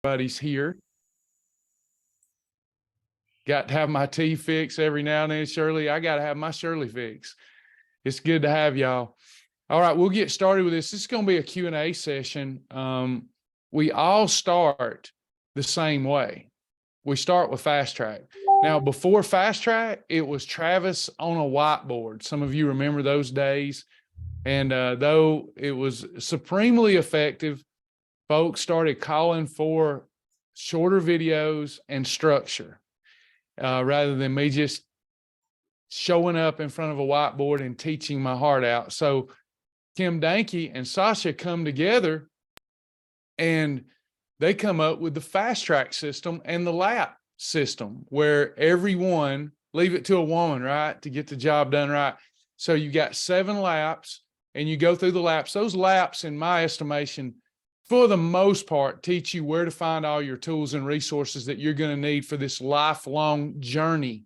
Everybody's here. Got to have my tea fix every now and then, Shirley. I got to have my Shirley fix. It's good to have y'all. All right, we'll get started with this. This is going to be a Q&A session. We all start the same way. We start with Fast Track. Now, before Fast Track, it was Travis on a whiteboard. Some of you remember those days. And though it was supremely effective, folks started calling for shorter videos and structure rather than me just showing up in front of a whiteboard and teaching my heart out. So Kim Danke and Sasha come together and they come up with the Fast Track system and the lap system, where everyone, leave it to a woman, right, to get the job done right. So you got 7 laps and you go through the laps. Those laps, in my estimation, for the most part, teach you where to find all your tools and resources that you're going to need for this lifelong journey.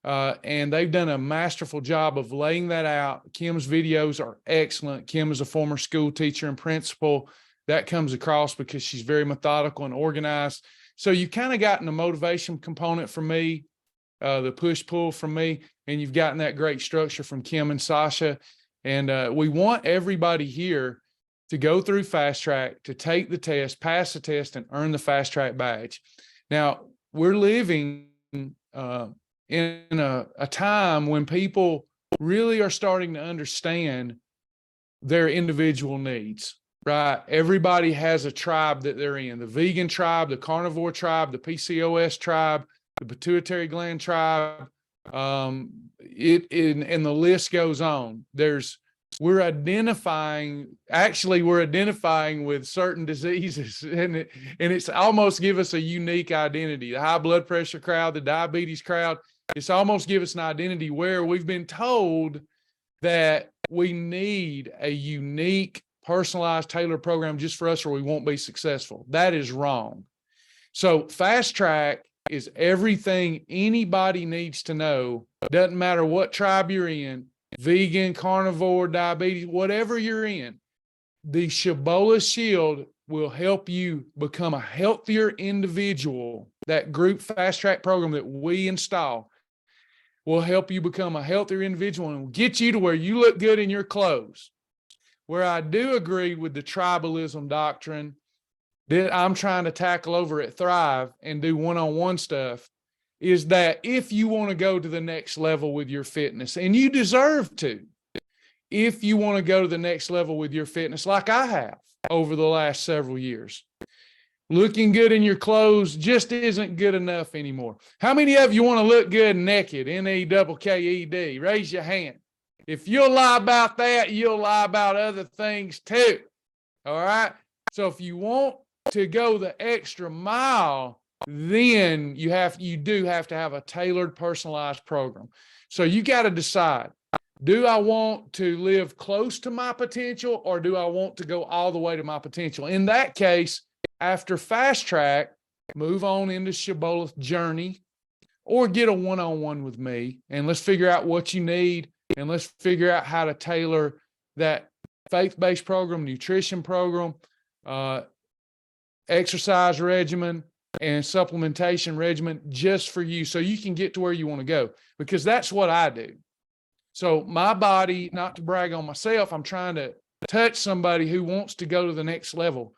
And they've done a masterful job of laying that out. Kim's videos are excellent. Kim is a former school teacher and principal. That comes across because she's very methodical and organized. So you kind of gotten the motivation component from me, the push-pull from me, and you've gotten that great structure from Kim and Sasha. And we want everybody here to go through Fast Track, to take the test, pass the test, and earn the Fast Track badge. Now, we're living in a time when people really are starting to understand their individual needs, right? Everybody has a tribe that they're in: the vegan tribe, the carnivore tribe, the PCOS tribe, the pituitary gland tribe. And the list goes on. We're identifying with certain diseases, and it's almost give us a unique identity. The high blood pressure crowd, the diabetes crowd, it's almost give us an identity where we've been told that we need a unique, personalized, tailored program just for us or we won't be successful. That is wrong. So Fast Track is everything anybody needs to know. Doesn't matter what tribe you're in, vegan, carnivore, diabetes, whatever you're in. The Shabola Shield will help you become a healthier individual. That group Fast Track program that we install will help you become a healthier individual and get you to where you look good in your clothes. Where I do agree with the tribalism doctrine that I'm trying to tackle over at Thrive and do one-on-one stuff, is that if you want to go to the next level with your fitness, and you deserve to, if you want to go to the next level with your fitness, like I have over the last several years, looking good in your clothes just isn't good enough anymore. How many of you want to look good naked? N-E-double-K-E-D. Raise your hand. If you'll lie about that, you'll lie about other things too. All right. So if you want to go the extra mile, then you do have to have a tailored, personalized program. So you got to decide, do I want to live close to my potential, or do I want to go all the way to my potential? In that case, after Fast Track, move on into Shabola's journey, or get a one-on-one with me, and let's figure out what you need, and let's figure out how to tailor that faith-based program, nutrition program, exercise regimen, and supplementation regimen just for you, so you can get to where you want to go, because that's what I do. So my body, not to brag on myself, I'm trying to touch somebody who wants to go to the next level.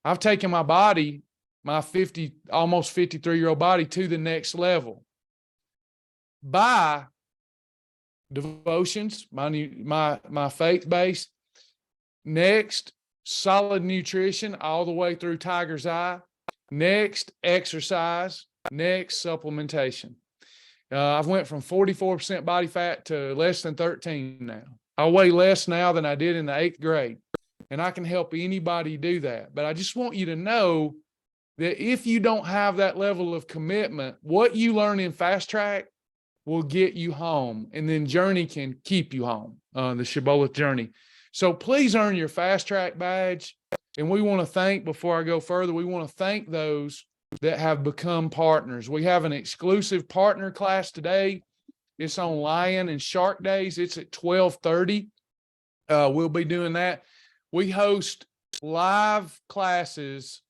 I've taken my body, my almost 53-year-old body, to the next level by devotions, my faith-based, next solid nutrition all the way through Tiger's Eye, next exercise, next supplementation. I've went from 44% body fat to less than 13 now. I weigh less now than I did in the 8th grade, and I can help anybody do that. But I just want you to know that if you don't have that level of commitment, what you learn in Fast Track will get you home, and then Journey can keep you home, the Shabola Journey. So please earn your Fast Track badge. And we want to thank, before I go further, we want to thank those that have become partners. We have an exclusive partner class today. It's on Lion and Shark Days. It's at 12:30. We'll be doing that. We host live classes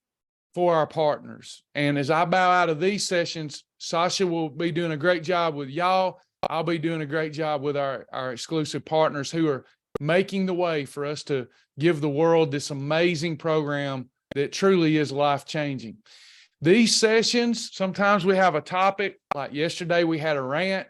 for our partners. And as I bow out of these sessions, Sasha will be doing a great job with y'all. I'll be doing a great job with our exclusive partners who are making the way for us to give the world this amazing program that truly is life-changing. These sessions, sometimes we have a topic, like yesterday we had a rant,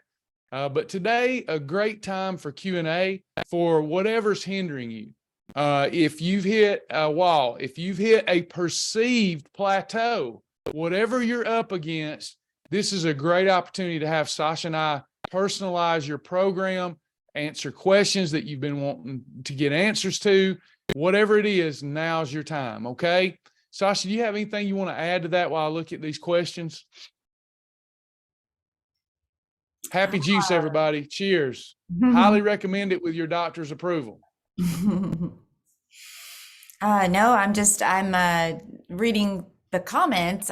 but today a great time for Q&A for whatever's hindering you. If you've hit a wall, if you've hit a perceived plateau, whatever you're up against, this is a great opportunity to have Sasha and I personalize your program, answer questions that you've been wanting to get answers to. Whatever it is, now's your time, okay? Sasha, do you have anything you want to add to that while I look at these questions? Happy juice, everybody. Cheers. Highly recommend it with your doctor's approval. No, I'm reading the comments.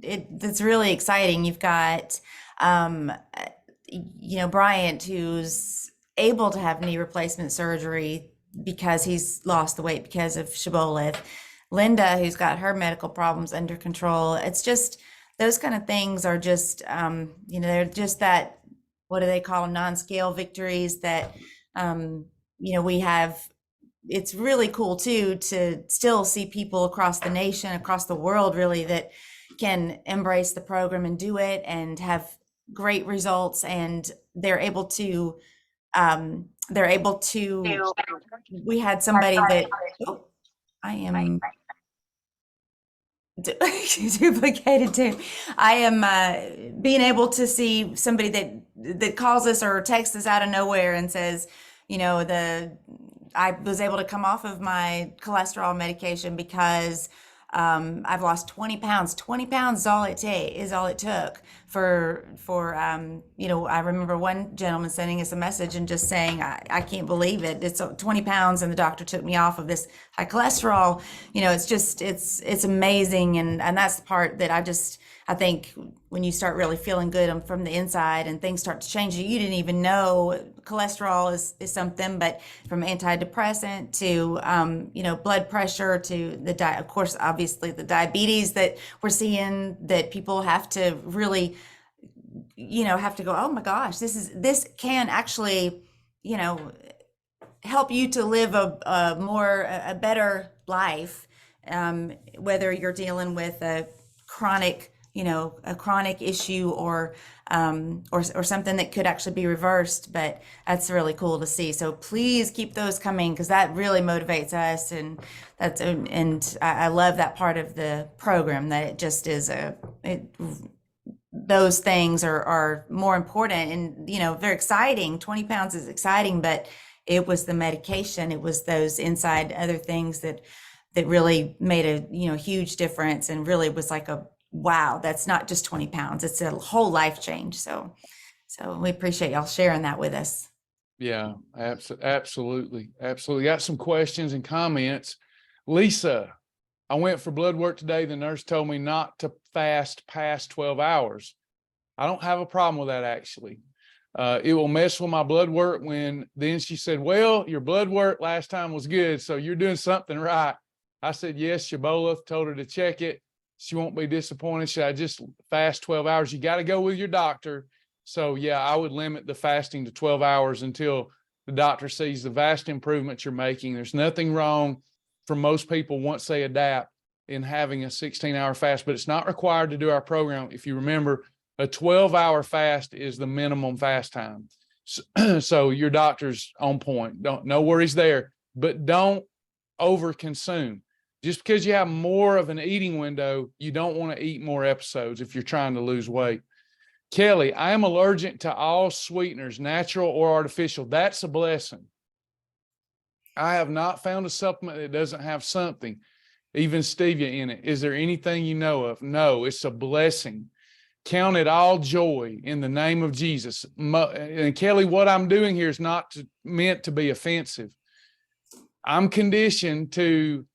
It's really exciting. You've got, Bryant, who's able to have knee replacement surgery because he's lost the weight because of Shibboleth. Linda, who's got her medical problems under control. It's just, those kind of things are just, they're just that, what do they call them, non-scale victories that, we have. It's really cool too, to still see people across the nation, across the world, really, that can embrace the program and do it and have great results. And they're able to, we had somebody that, oh, I am duplicated too. I am being able to see somebody that calls us or texts us out of nowhere and says, I was able to come off of my cholesterol medication because I've lost 20 pounds. 20 pounds is all it took for I remember one gentleman sending us a message and just saying, I can't believe it. It's 20 pounds and the doctor took me off of this high cholesterol. It's amazing. And that's the part that I think when you start really feeling good from the inside and things start to change, you didn't even know cholesterol is something, but from antidepressant to, blood pressure to of course, obviously the diabetes that we're seeing, that people have to really, have to go, oh my gosh, this can actually, help you to live a better life, whether you're dealing with a chronic issue or something that could actually be reversed. But that's really cool to see. So please keep those coming, because that really motivates us. And I love that part of the program, that it just is those things are more important and, they're exciting. 20 pounds is exciting, but it was the medication. It was those inside other things that really made a, huge difference, and really was like wow, that's not just 20 pounds. It's a whole life change. So we appreciate y'all sharing that with us. Yeah, absolutely. Absolutely. Got some questions and comments. Lisa, I went for blood work today. The nurse told me not to fast past 12 hours. I don't have a problem with that, actually. It will mess with my blood work then she said, well, your blood work last time was good, so you're doing something right. I said, yes, Shibboleth, told her to check it. She won't be disappointed. Should I just fast 12 hours? You got to go with your doctor. So yeah, I would limit the fasting to 12 hours until the doctor sees the vast improvements you're making. There's nothing wrong for most people once they adapt in having a 16-hour fast, but it's not required to do our program. If you remember, a 12-hour fast is the minimum fast time. So your doctor's on point. No worries there, but don't overconsume. Just because you have more of an eating window, you don't want to eat more episodes if you're trying to lose weight. Kelly, I am allergic to all sweeteners, natural or artificial. That's a blessing. I have not found a supplement that doesn't have something, even stevia, in it. Is there anything you know of? No, it's a blessing. Count it all joy in the name of Jesus. And Kelly, what I'm doing here is not meant to be offensive. I'm conditioned to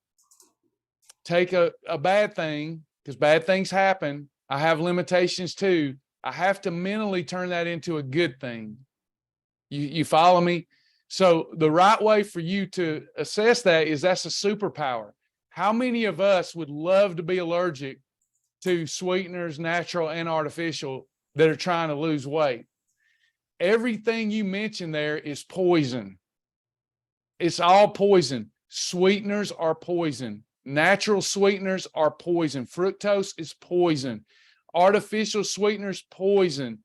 take a bad thing, because bad things happen. I have limitations too. I have to mentally turn that into a good thing. You follow me? So the right way for you to assess that is that's a superpower. How many of us would love to be allergic to sweeteners, natural and artificial, that are trying to lose weight? Everything you mentioned there is poison. It's all poison. Sweeteners are poison. Natural sweeteners are poison. Fructose is poison. Artificial sweeteners, poison.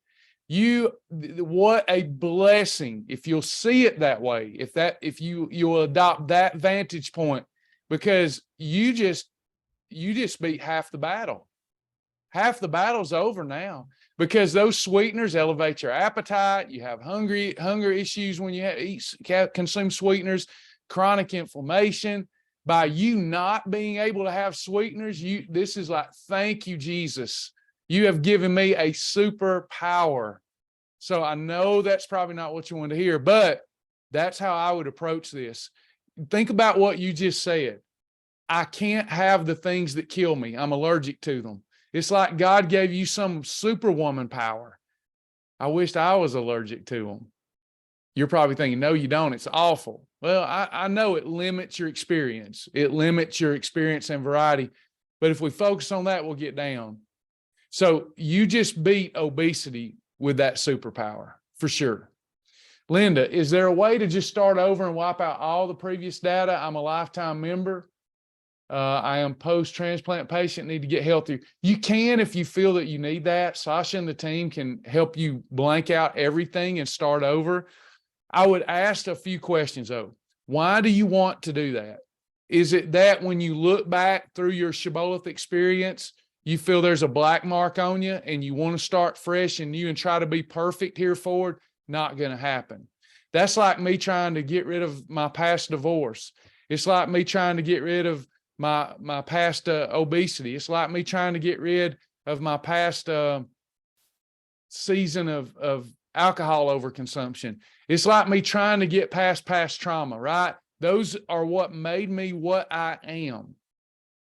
What a blessing if you'll see it that way. If you'll adopt that vantage point, because you just beat half the battle. Half the battle's over now, because those sweeteners elevate your appetite. You have hunger issues when you consume sweeteners, chronic inflammation. By you not being able to have sweeteners, this is like, thank you, Jesus. You have given me a superpower. So I know that's probably not what you want to hear, but that's how I would approach this. Think about what you just said. I can't have the things that kill me. I'm allergic to them. It's like God gave you some superwoman power. I wished I was allergic to them. You're probably thinking, no, you don't. It's awful. Well, I know it limits your experience. It limits your experience and variety. But if we focus on that, we'll get down. So you just beat obesity with that superpower, for sure. Linda, is there a way to just start over and wipe out all the previous data? I'm a lifetime member. I am post-transplant patient, need to get healthier. You can, if you feel that you need that. Sasha and the team can help you blank out everything and start over. I would ask a few questions though. Why do you want to do that? Is it that when you look back through your shibboleth experience, you feel there's a black mark on you and you want to start fresh and new and try to be perfect here forward? Not going to happen. That's like me trying to get rid of my past divorce. It's like me trying to get rid of my past obesity. It's like me trying to get rid of my past season of alcohol overconsumption. It's like me trying to get past trauma, right? Those are what made me what I am.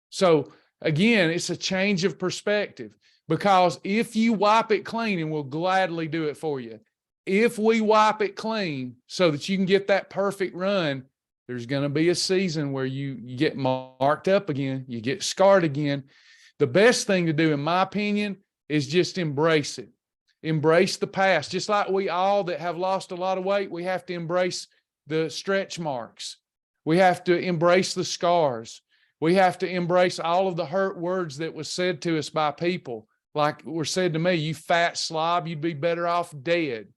So again, it's a change of perspective, because if you wipe it clean, and we'll gladly do it for you, if we wipe it clean so that you can get that perfect run, there's going to be a season where you get marked up again, you get scarred again. The best thing to do, in my opinion, is just embrace it. Embrace the past. Just like we all that have lost a lot of weight, we have to embrace the stretch marks. We have to embrace the scars. We have to embrace all of the hurt words that was said to us by people. Like were said to me, you fat slob, you'd be better off dead.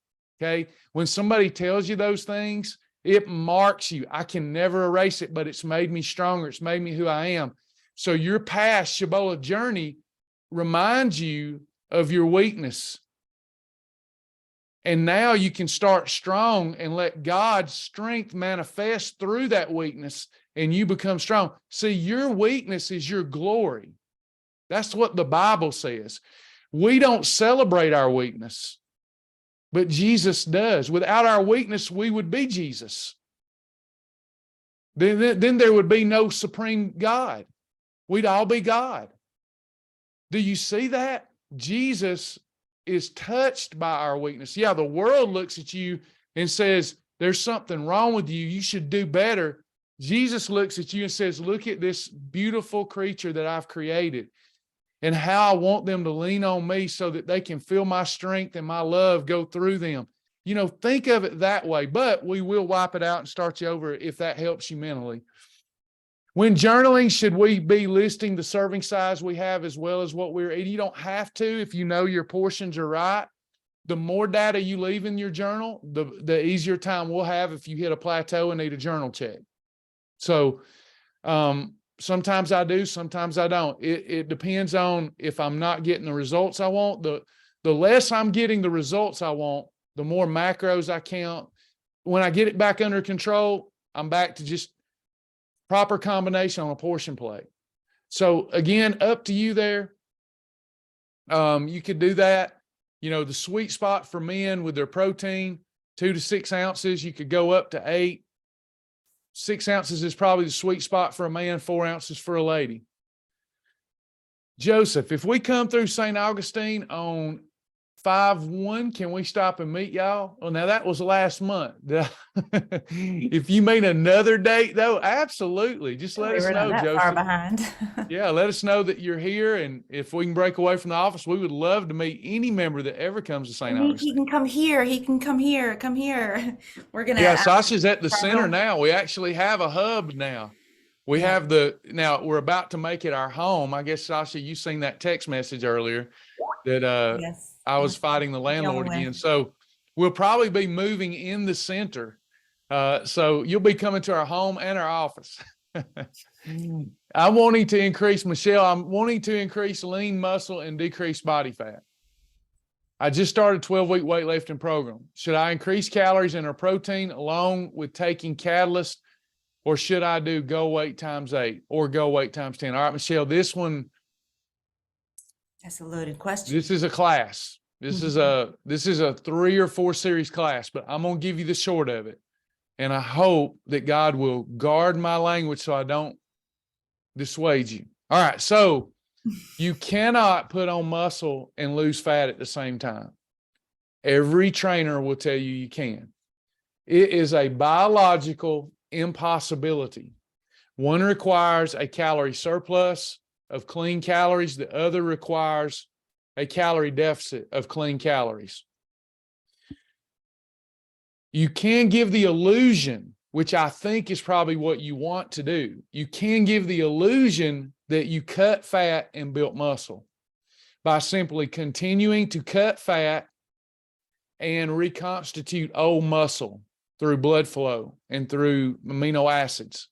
Okay. When somebody tells you those things, it marks you. I can never erase it, but it's made me stronger. It's made me who I am. So your past shibboleth journey reminds you of your weakness. And now you can start strong and let God's strength manifest through that weakness, and you become strong. See, your weakness is your glory. That's what the Bible says. We don't celebrate our weakness, but Jesus does. Without our weakness, we would be Jesus. Then there would be no supreme God. We'd all be God. Do you see that? Jesus is touched by our weakness. Yeah, the world looks at you and says, there's something wrong with you. You should do better. Jesus looks at you and says, look at this beautiful creature that I've created and how I want them to lean on me so that they can feel my strength and my love go through them. You know, think of it that way, but we will wipe it out and start you over if that helps you mentally. When journaling, should we be listing the serving size we have as well as what we're eating? You don't have to if you know your portions are right. The more data you leave in your journal, the easier time we'll have if you hit a plateau and need a journal check. So sometimes I do, sometimes I don't. It depends on if I'm not getting the results I want. The less I'm getting the results I want, the more macros I count. When I get it back under control, I'm back to just proper combination on a portion plate. So again, up to you there. You could do that. You know, the sweet spot for men with their protein, 2 to 6 ounces, you could go up to 8. 6 ounces is probably the sweet spot for a man, 4 ounces for a lady. Joseph, if we come through St. Augustine on 5-1. Can we stop and meet y'all? Well, now that was last month. If you mean another date, though, absolutely. Just let We us were not know, that far Joseph. behind. Yeah, let us know that you're here. And if we can break away from the office, we would love to meet any member that ever comes to St. He Augustine. can come here. He can come here. Come here. We're gonna Yeah, Sasha's at the our center little- now. We actually have a hub now. We yeah. have now we're about to make it our home. I guess, Sasha, you seen that text message earlier that Yes. I was We're fighting the on the landlord way. again. So we'll probably be moving in the center. So you'll be coming to our home and our office. I'm wanting to increase, Michelle, I'm wanting to increase lean muscle and decrease body fat. I just started a 12-week weightlifting program. Should I increase calories and or protein along with taking Catalyst, or should I do go weight times 8 or go weight times 10? All right, Michelle, this That's a loaded question. this is a class. This is a 3 or 4 series class, but I'm going to give you the short of it. And I hope that God will guard my language so I don't dissuade you. All right. So you cannot put on muscle and lose fat at the same time. Every trainer will tell you you can. It is a biological impossibility. One requires a calorie surplus of clean calories. The other requires a calorie deficit of clean calories. You can give the illusion, which I think is probably what you want to do. You can give the illusion that you cut fat and built muscle by simply continuing to cut fat and reconstitute old muscle through blood flow and through amino acids.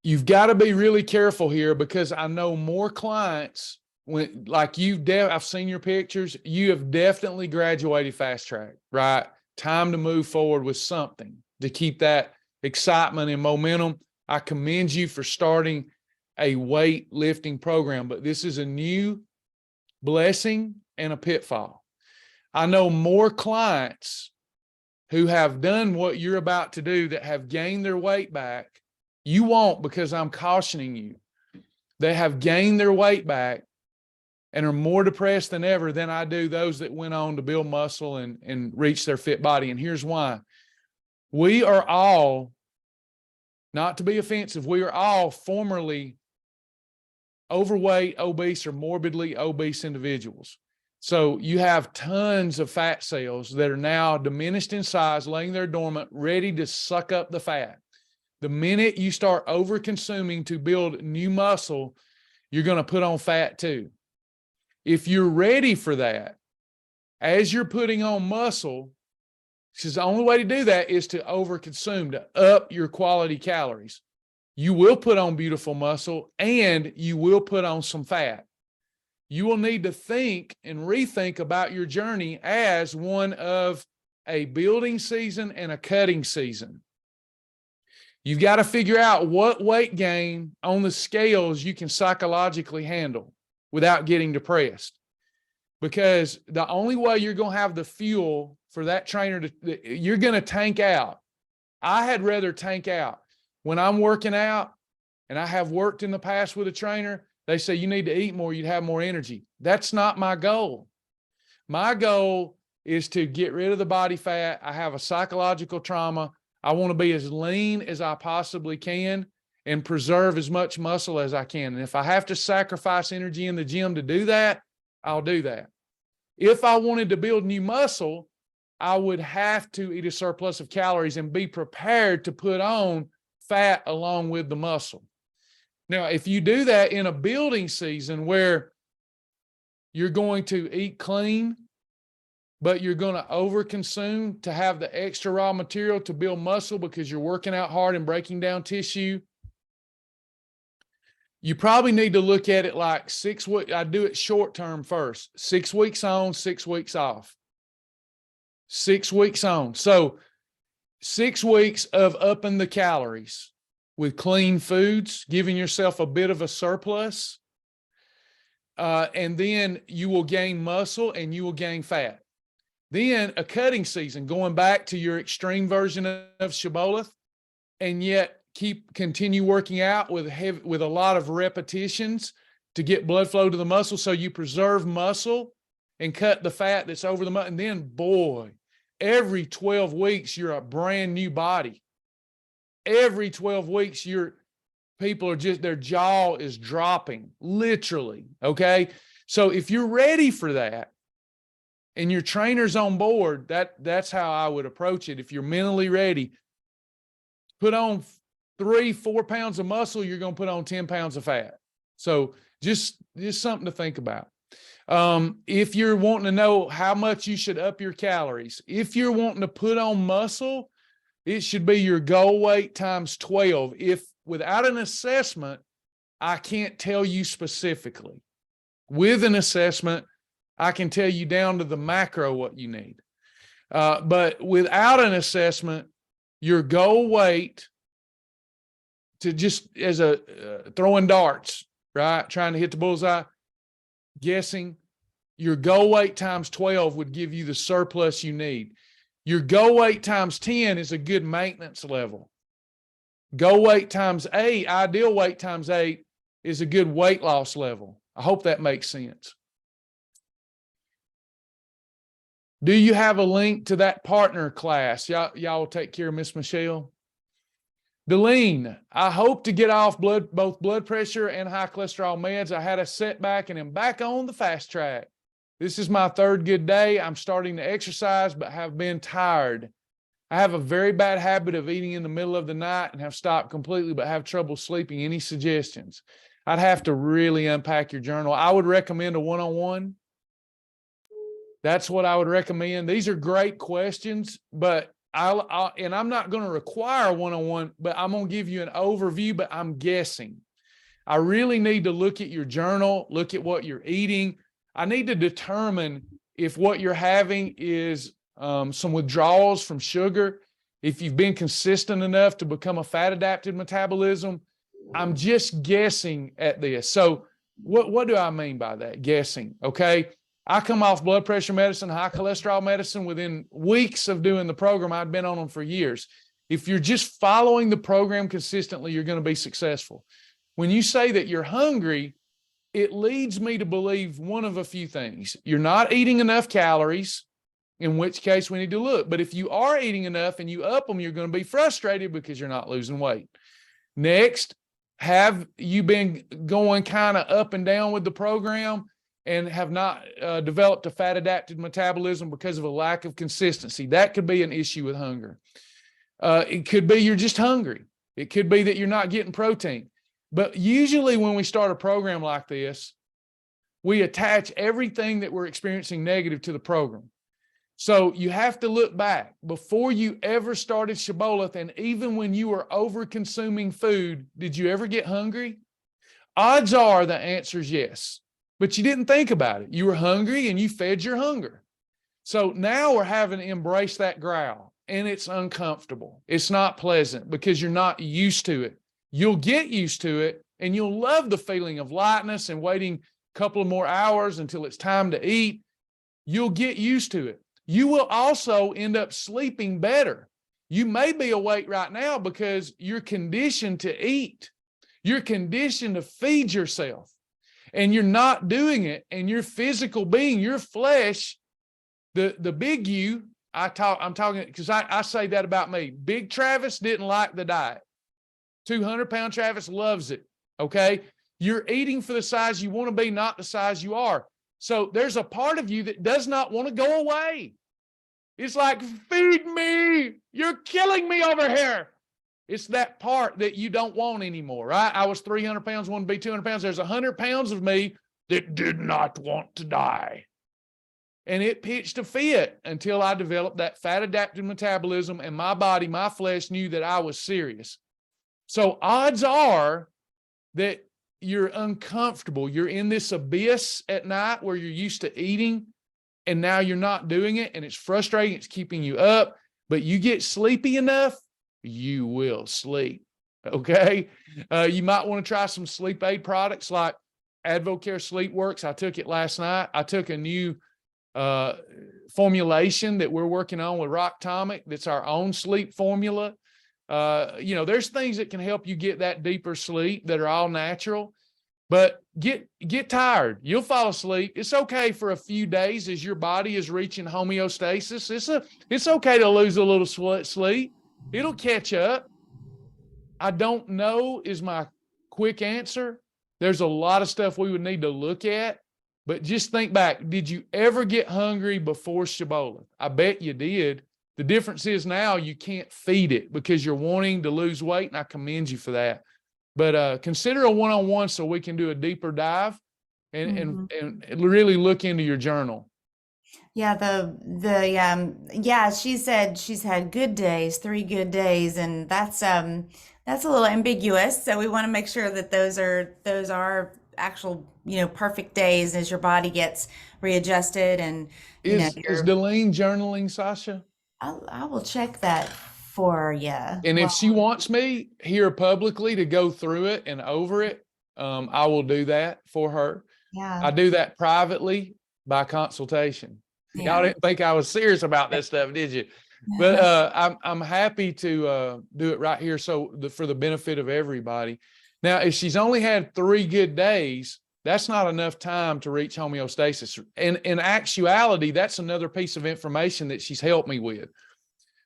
You've got to be really careful here, because I know more clients, when like I've seen your pictures, you have definitely graduated fast track, right? Time to move forward with something to keep that excitement and momentum. I commend you for starting a weightlifting program, but this is a new blessing and a pitfall. I know more clients who have done what you're about to do that have gained their weight back. You won't, because I'm cautioning you. They have gained their weight back and are more depressed than ever than I do those that went on to build muscle and reach their fit body. And here's why. We are all, not to be offensive, we are all formerly overweight, obese, or morbidly obese individuals. So you have tons of fat cells that are now diminished in size, laying there dormant, ready to suck up the fat. The minute you start over consuming to build new muscle, you're going to put on fat too. If you're ready for that, as you're putting on muscle, because the only way to do that is to overconsume, to up your quality calories. You will put on beautiful muscle and you will put on some fat. You will need to think and rethink about your journey as one of a building season and a cutting season. You've got to figure out what weight gain on the scales you can psychologically handle without getting depressed. Because the only way you're going to have the fuel for that trainer you're going to tank out. I had rather tank out. When I'm working out, and I have worked in the past with a trainer, they say you need to eat more, you'd have more energy. That's not my goal. My goal is to get rid of the body fat. I have a psychological trauma. I want to be as lean as I possibly can and preserve as much muscle as I can. And if I have to sacrifice energy in the gym to do that, I'll do that. If I wanted to build new muscle, I would have to eat a surplus of calories and be prepared to put on fat along with the muscle. Now, if you do that in a building season where you're going to eat clean, but you're going to overconsume to have the extra raw material to build muscle because you're working out hard and breaking down tissue, you probably need to look at it like 6 weeks. I do it short term first. 6 weeks on, 6 weeks off. 6 weeks on. So 6 weeks of upping the calories with clean foods, giving yourself a bit of a surplus. And then you will gain muscle and you will gain fat. Then a cutting season, going back to your extreme version of Shibboleth, and yet continue working out with a lot of repetitions to get blood flow to the muscle. So you preserve muscle and cut the fat that's over the muscle. And then, boy, every 12 weeks, you're a brand new body. Every 12 weeks, people are just, their jaw is dropping, literally. Okay. So if you're ready for that and your trainer's on board, that's how I would approach it. If you're mentally ready, put on 3-4 pounds of muscle, you're going to put on 10 pounds of fat. So just something to think about. If you're wanting to know how much you should up your calories, if you're wanting to put on muscle, it should be your goal weight times 12. If without an assessment, I can't tell you specifically. With an assessment, I can tell you down to the macro what you need. But without an assessment, your goal weight, to just as a throwing darts, right? Trying to hit the bullseye, guessing, your goal weight times 12 would give you the surplus you need. Your goal weight times 10 is a good maintenance level. Goal weight times 8, ideal weight times 8 is a good weight loss level. I hope that makes sense. Do you have a link to that partner class? Y'all will take care of Miss Michelle. Deline, I hope to get off both blood pressure and high cholesterol meds. I had a setback and am back on the fast track. This is my third good day. I'm starting to exercise, but have been tired. I have a very bad habit of eating in the middle of the night and have stopped completely, but have trouble sleeping. Any suggestions? I'd have to really unpack your journal. I would recommend a one-on-one. That's what I would recommend. These are great questions, but and I'm not going to require a one-on-one, but I'm going to give you an overview, but I'm guessing. I really need to look at your journal, look at what you're eating. I need to determine if what you're having is some withdrawals from sugar, if you've been consistent enough to become a fat-adapted metabolism. I'm just guessing at this. So what do I mean by that? Guessing, okay? I come off blood pressure medicine, high cholesterol medicine within weeks of doing the program. I'd been on them for years. If you're just following the program consistently, you're going to be successful. When you say that you're hungry, it leads me to believe one of a few things. You're not eating enough calories, in which case we need to look. But if you are eating enough and you up them, you're going to be frustrated because you're not losing weight. Next, have you been going kind of up and down with the program and have not developed a fat-adapted metabolism because of a lack of consistency? That could be an issue with hunger. It could be you're just hungry. It could be that you're not getting protein. But usually when we start a program like this, we attach everything that we're experiencing negative to the program. So you have to look back. Before you ever started Shibboleth, and even when you were over-consuming food, did you ever get hungry? Odds are the answer is yes. But you didn't think about it. You were hungry and you fed your hunger. So now we're having to embrace that growl, and it's uncomfortable. It's not pleasant because you're not used to it. You'll get used to it and you'll love the feeling of lightness and waiting a couple of more hours until it's time to eat. You'll get used to it. You will also end up sleeping better. You may be awake right now because you're conditioned to eat. You're conditioned to feed yourself. And you're not doing it, and your physical being, your flesh, the big you, I'm talking because I say that about me. Big Travis didn't like the diet. 200-pound Travis loves it, okay? You're eating for the size you want to be, not the size you are. So there's a part of you that does not want to go away. It's like, feed me. You're killing me over here. It's that part that you don't want anymore, right? I was 300 pounds, wanted to be 200 pounds. There's 100 pounds of me that did not want to die. And it pitched a fit until I developed that fat-adapted metabolism, and my body, my flesh knew that I was serious. So odds are that you're uncomfortable. You're in this abyss at night where you're used to eating, and now you're not doing it, and it's frustrating. It's keeping you up, but you get sleepy enough, you will sleep, okay? You might want to try some sleep aid products like AdvoCare Sleep Works. I took it last night. I took a new formulation that we're working on with Roctomic. That's our own sleep formula. There's things that can help you get that deeper sleep that are all natural. But get tired. You'll fall asleep. It's okay for a few days as your body is reaching homeostasis. It's okay to lose a little sleep. It'll catch up. I don't know is my quick answer. There's a lot of stuff we would need to look at, but just think back. Did you ever get hungry before Shibboleth? I bet you did. The difference is now you can't feed it because you're wanting to lose weight, and I commend you for that. But consider a one-on-one so we can do a deeper dive and really look into your journal. Yeah, yeah, she said she's had good days, 3 good days, and that's a little ambiguous. So we want to make sure that those are actual, perfect days as your body gets readjusted and Is you're Delene journaling, Sasha? I will check that for you. And if she wants me here publicly to go through it and over it, I will do that for her. Yeah. I do that privately by consultation. Yeah. Y'all didn't think I was serious about this stuff, did you? But I'm happy to do it right here for the benefit of everybody. Now, if she's only had 3 good days, that's not enough time to reach homeostasis. And in actuality, that's another piece of information that she's helped me with.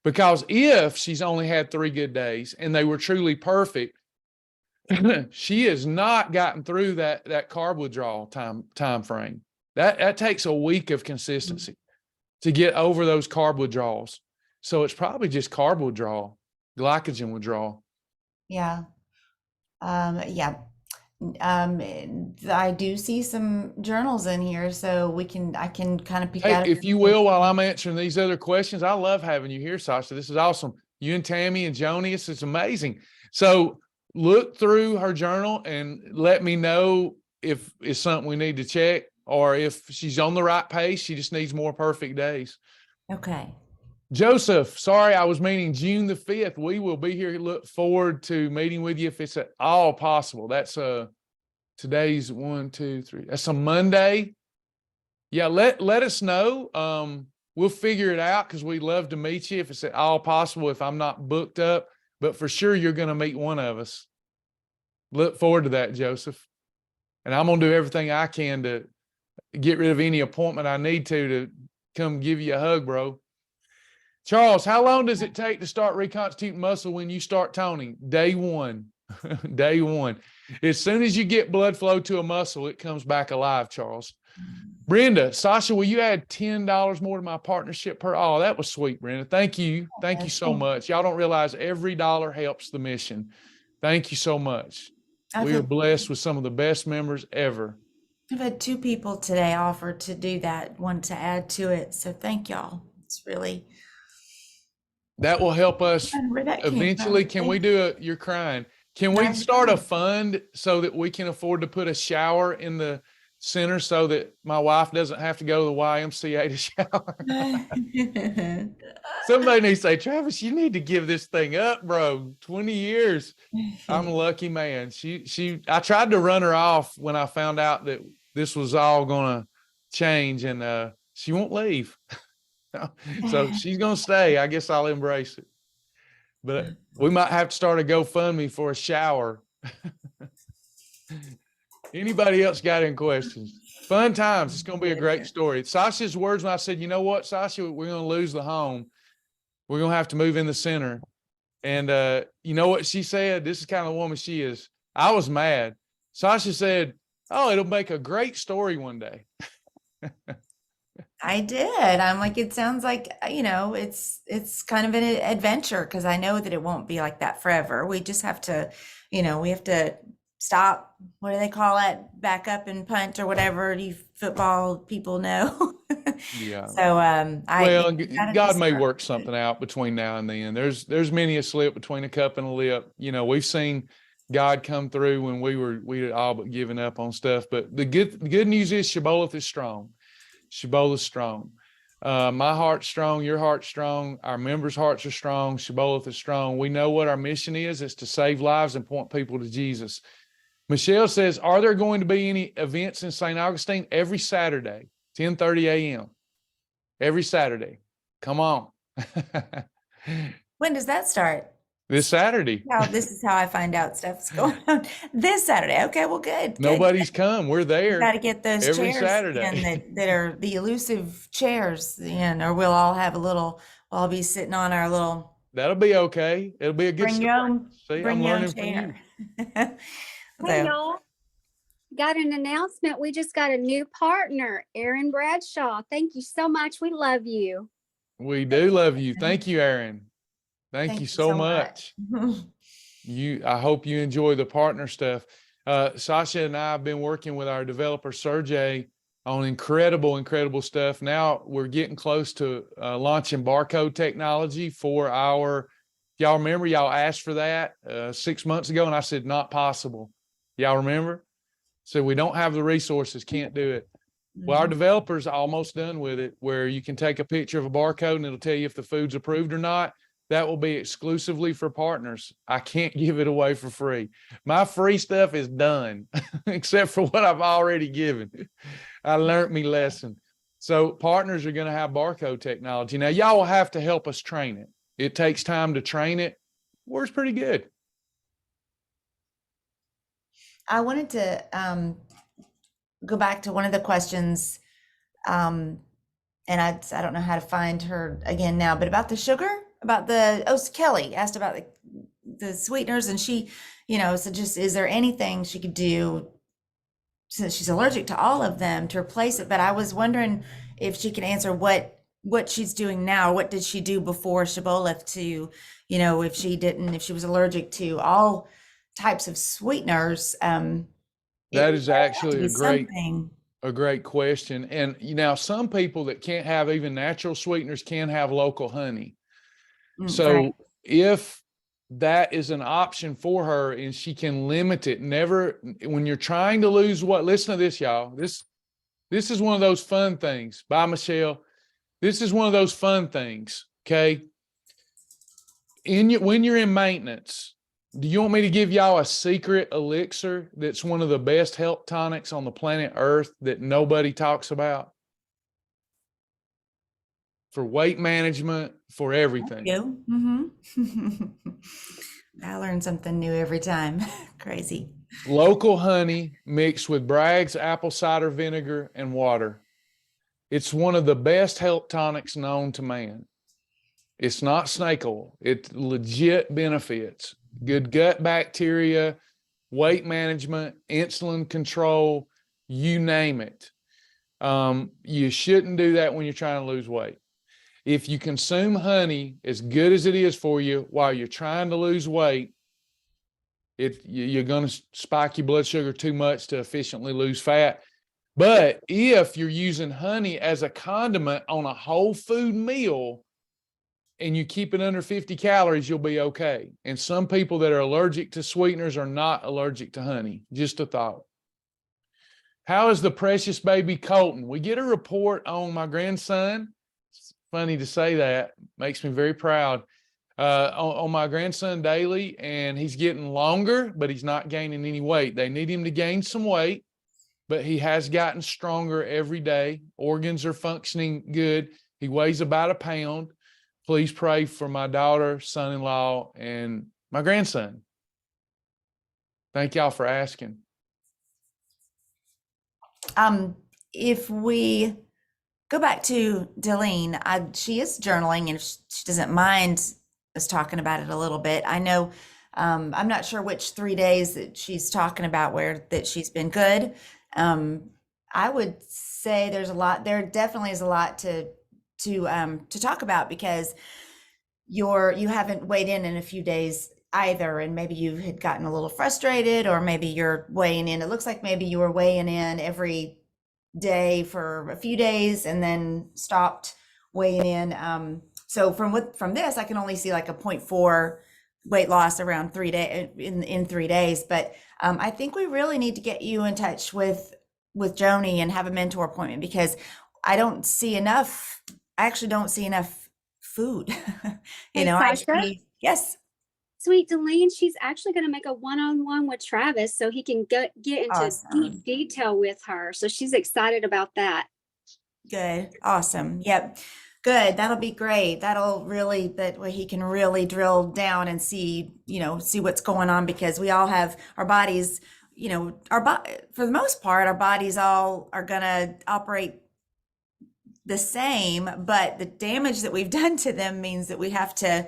Because if she's only had 3 good days and they were truly perfect, she has not gotten through that carb withdrawal time frame. That takes a week of consistency to get over those carb withdrawals. So it's probably just carb withdrawal, glycogen withdrawal. Yeah. Yeah. I do see some journals in here, so I can kind of peek Hey, out. if you will, while I'm answering these other questions, I love having you here, Sasha. This is awesome. You and Tammy and Joni, this is amazing. So look through her journal and let me know if it's something we need to check, or if she's on the right pace, she just needs more perfect days. Okay. Joseph, sorry, I was meaning June the 5th. We will be here. Look forward to meeting with you if it's at all possible. That's today's 1, 2, 3. That's a Monday. Yeah, let us know. We'll figure it out because we'd love to meet you if it's at all possible, if I'm not booked up. But for sure, you're going to meet one of us. Look forward to that, Joseph. And I'm going to do everything I can to get rid of any appointment I need to come give you a hug, bro. Charles, how long does it take to start reconstituting muscle when you start toning? Day 1. Day 1. As soon as you get blood flow to a muscle, it comes back alive, Charles. Brenda, Sasha, will you add $10 more to my partnership per? Oh, that was sweet, Brenda. Thank you. Thank you so much. Y'all don't realize every dollar helps the mission. Thank you so much. We are blessed with some of the best members ever. I've had 2 people today offer to do that, want to add to it. So thank y'all. It's really. That will help us eventually. Can we do you're crying. Can we start a fund so that we can afford to put a shower in the center so that my wife doesn't have to go to the YMCA to shower? Somebody needs to say, Travis, you need to give this thing up, bro. 20 years. I'm a lucky man. I tried to run her off when I found out that this was all going to change, and she won't leave. So she's going to stay. I guess I'll embrace it. But we might have to start a GoFundMe for a shower. Anybody else got any questions? Fun times. It's going to be a great story. Sasha's words when I said, you know what, Sasha, we're going to lose the home. We're going to have to move in the center. And you know what she said? This is kind of the woman she is. I was mad. Sasha said, oh, it'll make a great story one day. I did. I'm like, it sounds like, it's kind of an adventure, because I know that it won't be like that forever. We just have to, we have to stop. What do they call it? Back up and punt, or whatever you football people know. Yeah. So, God may work something out between now and then. There's many a slip between a cup and a lip. We've seen God come through when we had all but given up on stuff. But the good news is Shibboleth is strong. Shibboleth's strong. My heart's strong. Your heart's strong. Our members' hearts are strong. Shibboleth is strong. We know what our mission is. It's to save lives and point people to Jesus. Michelle says, are there going to be any events in St. Augustine? Every Saturday, 10:30 a.m. Every Saturday. Come on. When does that start? This Saturday. This is how I find out stuff's going on this Saturday. Okay, well, good, good. Nobody's come. We're We there got to get those every chairs Saturday. in that are the elusive chairs in, or we'll all have a little, we'll all be sitting on our little That'll be okay. It'll be a good bring your start. own, See, bring I'm your own learning from you. chair. Hey, So, y'all. Got an announcement. We just got a new partner, Aaron Bradshaw. Thank you so much. We love you. We do love you. Thank you, Aaron. Thank you so much. I hope you enjoy the partner stuff. Sasha and I have been working with our developer, Sergey, on incredible stuff. Now we're getting close to launching barcode technology for y'all remember y'all asked for that 6 months ago, and I said, not possible. Y'all remember? So we don't have the resources, can't do it. Well, our developers are almost done with it, where you can take a picture of a barcode and it'll tell you if the food's approved or not. That will be exclusively for partners. I can't give it away for free. My free stuff is done, except for what I've already given. I learned me lesson. So partners are going to have barcode technology. Now, y'all will have to help us train it. It takes time to train it. Works pretty good. I wanted to go back to one of the questions, and I don't know how to find her again now, but about the sugar, about Kelly asked about the sweeteners, and she, so just, is there anything she could do, since she's allergic to all of them, to replace it? But I was wondering if she can answer what she's doing now. What did she do before Shibboleth to, if she was allergic to all types of sweeteners? That is actually a great question. And some people that can't have even natural sweeteners can have local honey. So right. If that is an option for her and she can limit it, when you're trying to lose weight, listen to this, y'all. This is one of those fun things. Bye, Michelle. This is one of those fun things. Okay. When you're in maintenance, do you want me to give y'all a secret elixir that's one of the best health tonics on the planet Earth that nobody talks about? For weight management, for everything. I learn something new every time. Crazy. Local honey mixed with Bragg's apple cider vinegar and water. It's one of the best health tonics known to man. It's not snake oil. It legit benefits. Good gut bacteria, weight management, insulin control, you name it. You shouldn't do that when you're trying to lose weight. If you consume honey, as good as it is for you, while you're trying to lose weight, you're going to spike your blood sugar too much to efficiently lose fat. But if you're using honey as a condiment on a whole food meal and you keep it under 50 calories, you'll be okay. And some people that are allergic to sweeteners are not allergic to honey. Just a thought. How is the precious baby Colton? We get a report on my grandson. It's funny to say that. Makes me very proud. On my grandson daily, and he's getting longer, but he's not gaining any weight. They need him to gain some weight, but he has gotten stronger every day. Organs are functioning good. He weighs about 1 pound. Please pray for my daughter, son-in-law, and my grandson. Thank y'all for asking. If we go back to Delene, she is journaling, and if she doesn't mind us talking about it a little bit. I know, I'm not sure which 3 days that she's talking about that she's been good. I would say there definitely is a lot to talk about, because you haven't weighed in a few days either, and maybe you had gotten a little frustrated, or maybe you're weighing in. It looks like maybe you were weighing in every day for a few days and then stopped weighing in. So from this, I can only see like a 0.4 weight loss around 3 days in 3 days. But I think we really need to get you in touch with Joni and have a mentor appointment, because I actually don't see enough food. Hey, Sasha? Yes. Sweet Delene, she's actually going to make a one-on-one with Travis so he can get into Awesome. deep detail with her. So she's excited about that. Good. Awesome. Yep. Good. That'll be great. That'll really, that way he can really drill down and see, see what's going on, because we all have our bodies, for the most part, our bodies all are going to operate the same, but the damage that we've done to them means that we have to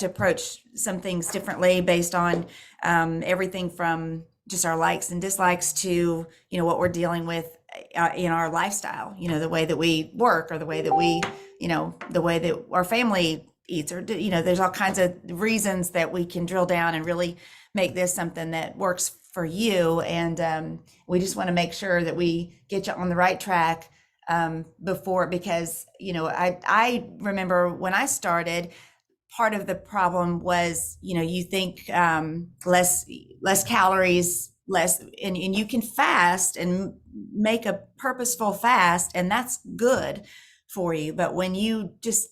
approach some things differently based on everything from just our likes and dislikes to what we're dealing with in our lifestyle, the way that we work, or the way that the way that our family eats, or there's all kinds of reasons that we can drill down and really make this something that works for you. And we just want to make sure that we get you on the right track before, because I remember when I started, part of the problem was you think less calories, less, and you can fast and make a purposeful fast, and that's good for you. But when you just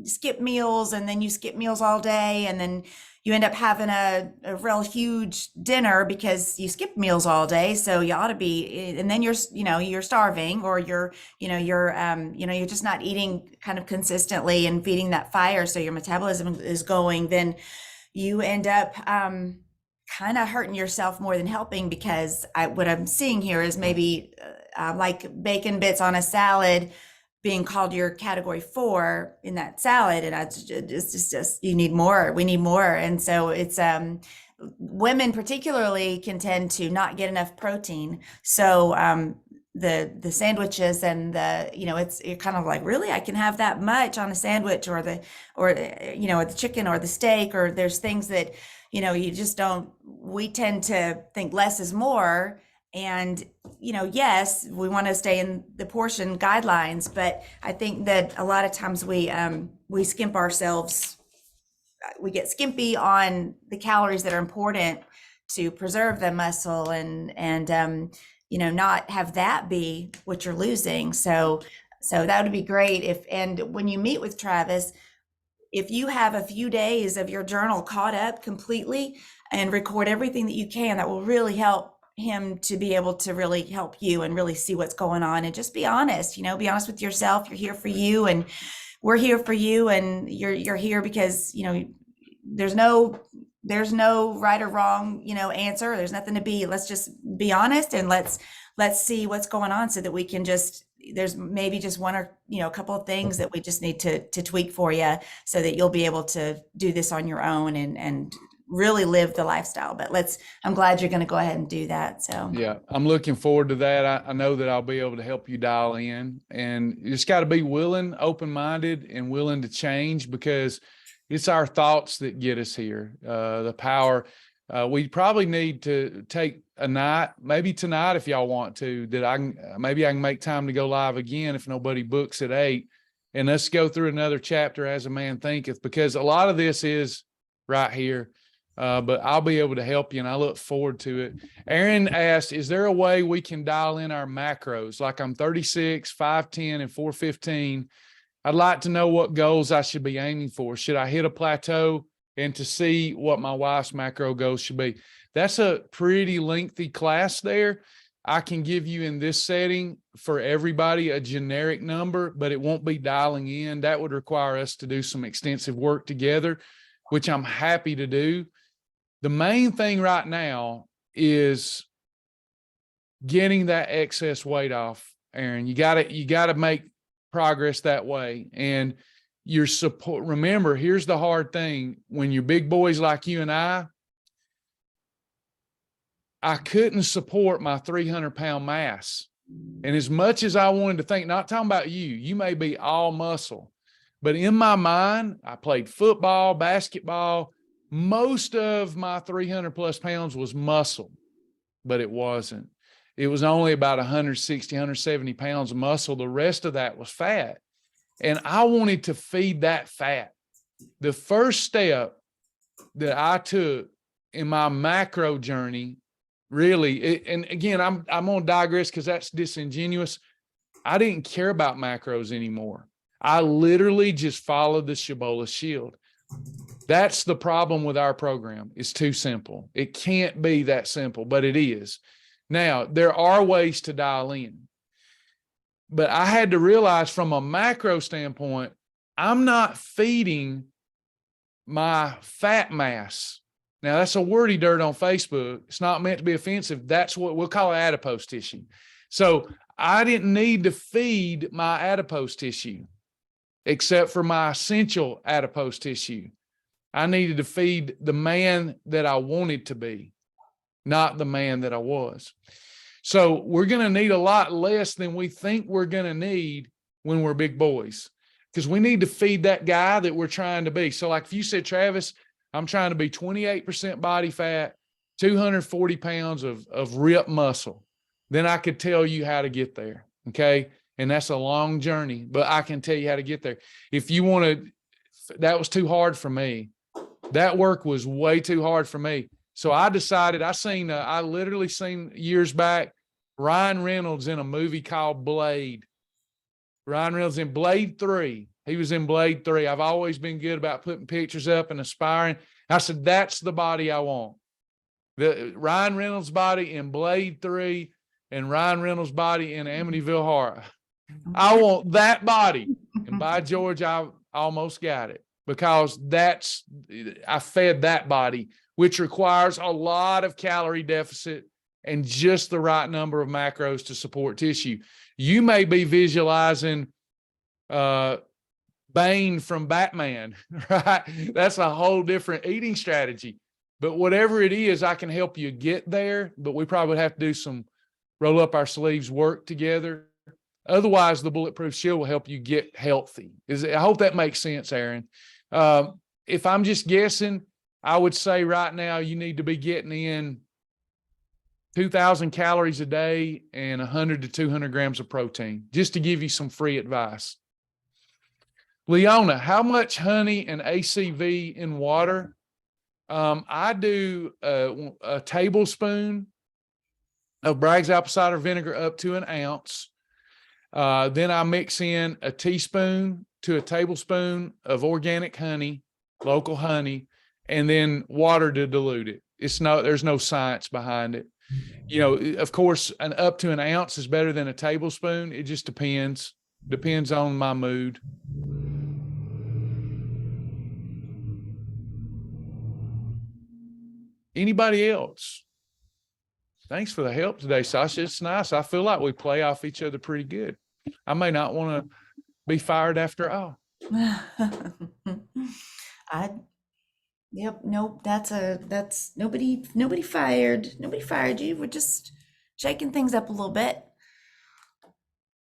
skip meals, and then you skip meals all day, and then you end up having a real huge dinner because you skip meals all day. So you ought to be, and then you're starving, or you're just not eating kind of consistently and feeding that fire. So your metabolism is going, then you end up kind of hurting yourself more than helping, because what I'm seeing here is maybe like bacon bits on a salad being called your category 4 in that salad. And it's just you need more. We need more. And so it's women particularly can tend to not get enough protein. So the sandwiches and you're kind of like, really, I can have that much on a sandwich, or the chicken or the steak, or there's things that you just don't. We tend to think less is more. And, yes, we want to stay in the portion guidelines, but I think that a lot of times we skimp ourselves. We get skimpy on the calories that are important to preserve the muscle, and not have that be what you're losing. So that would be great and when you meet with Travis, if you have a few days of your journal caught up completely and record everything that you can, that will really help him to be able to really help you and really see what's going on, and just be honest, be honest with yourself. You're here for you, and we're here for you, and you're here because, there's no right or wrong, answer. There's nothing to be. Let's just be honest, and let's see what's going on, so that we can there's maybe just one or, a couple of things that we just need to tweak for you, so that you'll be able to do this on your own and really live the lifestyle. But I'm glad you're going to go ahead and do that. So yeah, I'm looking forward to that. I know that I'll be able to help you dial in, and you just got to be willing, open-minded, and willing to change, because it's our thoughts that get us here. The power, we probably need to take a night, maybe tonight, if y'all want to, that I can make time to go live again if nobody books at 8, and let's go through another chapter, As a Man Thinketh, because a lot of this is right here. But I'll be able to help you, and I look forward to it. Aaron asked, is there a way we can dial in our macros? Like, I'm 36, 5'10", and 415. I'd like to know what goals I should be aiming for. Should I hit a plateau, and to see what my wife's macro goals should be? That's a pretty lengthy class there. I can give you in this setting for everybody a generic number, but it won't be dialing in. That would require us to do some extensive work together, which I'm happy to do. The main thing right now is getting that excess weight off, Aaron. You gotta make progress that way. And your support, remember, here's the hard thing. When you're big boys like you and I couldn't support my 300-pound mass. And as much as I wanted to think, not talking about you may be all muscle, but in my mind, I played football, basketball. Most of my 300 plus pounds was muscle, but it wasn't. It was only about 160, 170 pounds of muscle. The rest of that was fat. And I wanted to feed that fat. The first step that I took in my macro journey, really, and again, I'm going to digress because that's disingenuous. I didn't care about macros anymore. I literally just followed the Cibola Shield. That's the problem with our program. It's too simple. It can't be that simple, but it is. Now, there are ways to dial in. But I had to realize from a macro standpoint, I'm not feeding my fat mass. Now that's a wordy dirt on Facebook. It's not meant to be offensive. That's what we'll call adipose tissue. So I didn't need to feed my adipose tissue except for my essential adipose tissue. I needed to feed the man that I wanted to be, not the man that I was. So we're going to need a lot less than we think we're going to need when we're big boys, because we need to feed that guy that we're trying to be. So like if you said, Travis, I'm trying to be 28% body fat, 240 pounds of ripped muscle, then I could tell you how to get there. Okay. And that's a long journey, but I can tell you how to get there. If you want to, that was too hard for me. That work was way too hard for me. So I decided, I literally seen years back, Ryan Reynolds in a movie called Blade. Ryan Reynolds in Blade 3. He was in Blade 3. I've always been good about putting pictures up and aspiring. I said, that's the body I want. The Ryan Reynolds body in Blade 3 and Ryan Reynolds body in Amityville Horror. I want that body. And by George, I almost got it, because I fed that body, which requires a lot of calorie deficit and just the right number of macros to support tissue. You may be visualizing Bane from Batman, right? That's a whole different eating strategy. But whatever it is, I can help you get there, but we probably have to do some roll up our sleeves work together. Otherwise, the Bulletproof Shield will help you get healthy. I hope that makes sense, Aaron. If I'm just guessing, I would say right now you need to be getting in 2,000 calories a day and 100 to 200 grams of protein, just to give you some free advice. Leona, how much honey and ACV in water? I do a tablespoon of Bragg's apple cider vinegar up to an ounce. Then I mix in a teaspoon to a tablespoon of organic honey, local honey, and then water to dilute it. There's no science behind it. You know, of course, up to an ounce is better than a tablespoon. It just depends on my mood. Anybody else? Thanks for the help today, Sasha. It's nice. I feel like we play off each other pretty good. I may not want to be fired after all. Yep, nope, that's nobody fired you. We're just shaking things up a little bit.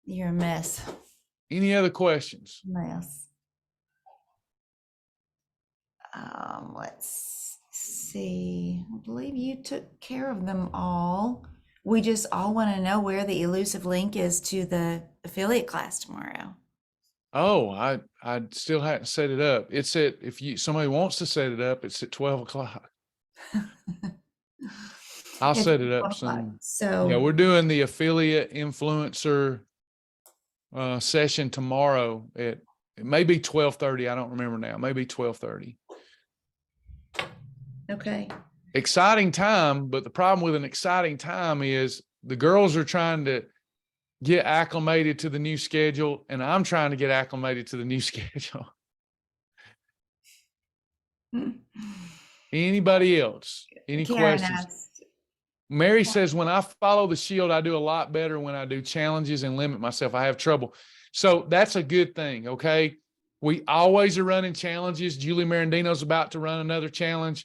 You're a mess. Any other questions? Mess. Let's see. I believe you took care of them all. We just all want to know where the elusive link is to the affiliate class tomorrow. Oh, I still hadn't set it up. It's at, somebody wants to set it up, it's at 12 o'clock. I'll It's set it 12 up o'clock. soon. So Yeah, we're doing the affiliate influencer session tomorrow it may be 12:30. I don't remember now. Maybe 12:30. okay. Exciting time, but the problem with an exciting time is the girls are trying to get acclimated to the new schedule, and I'm trying to get acclimated to the new schedule. Anybody else? Any Karen questions? asked, Mary says, when I follow the shield, I do a lot better when I do challenges and limit myself. I have trouble. So that's a good thing. Okay. We always are running challenges. Julie Marandino's about to run another challenge.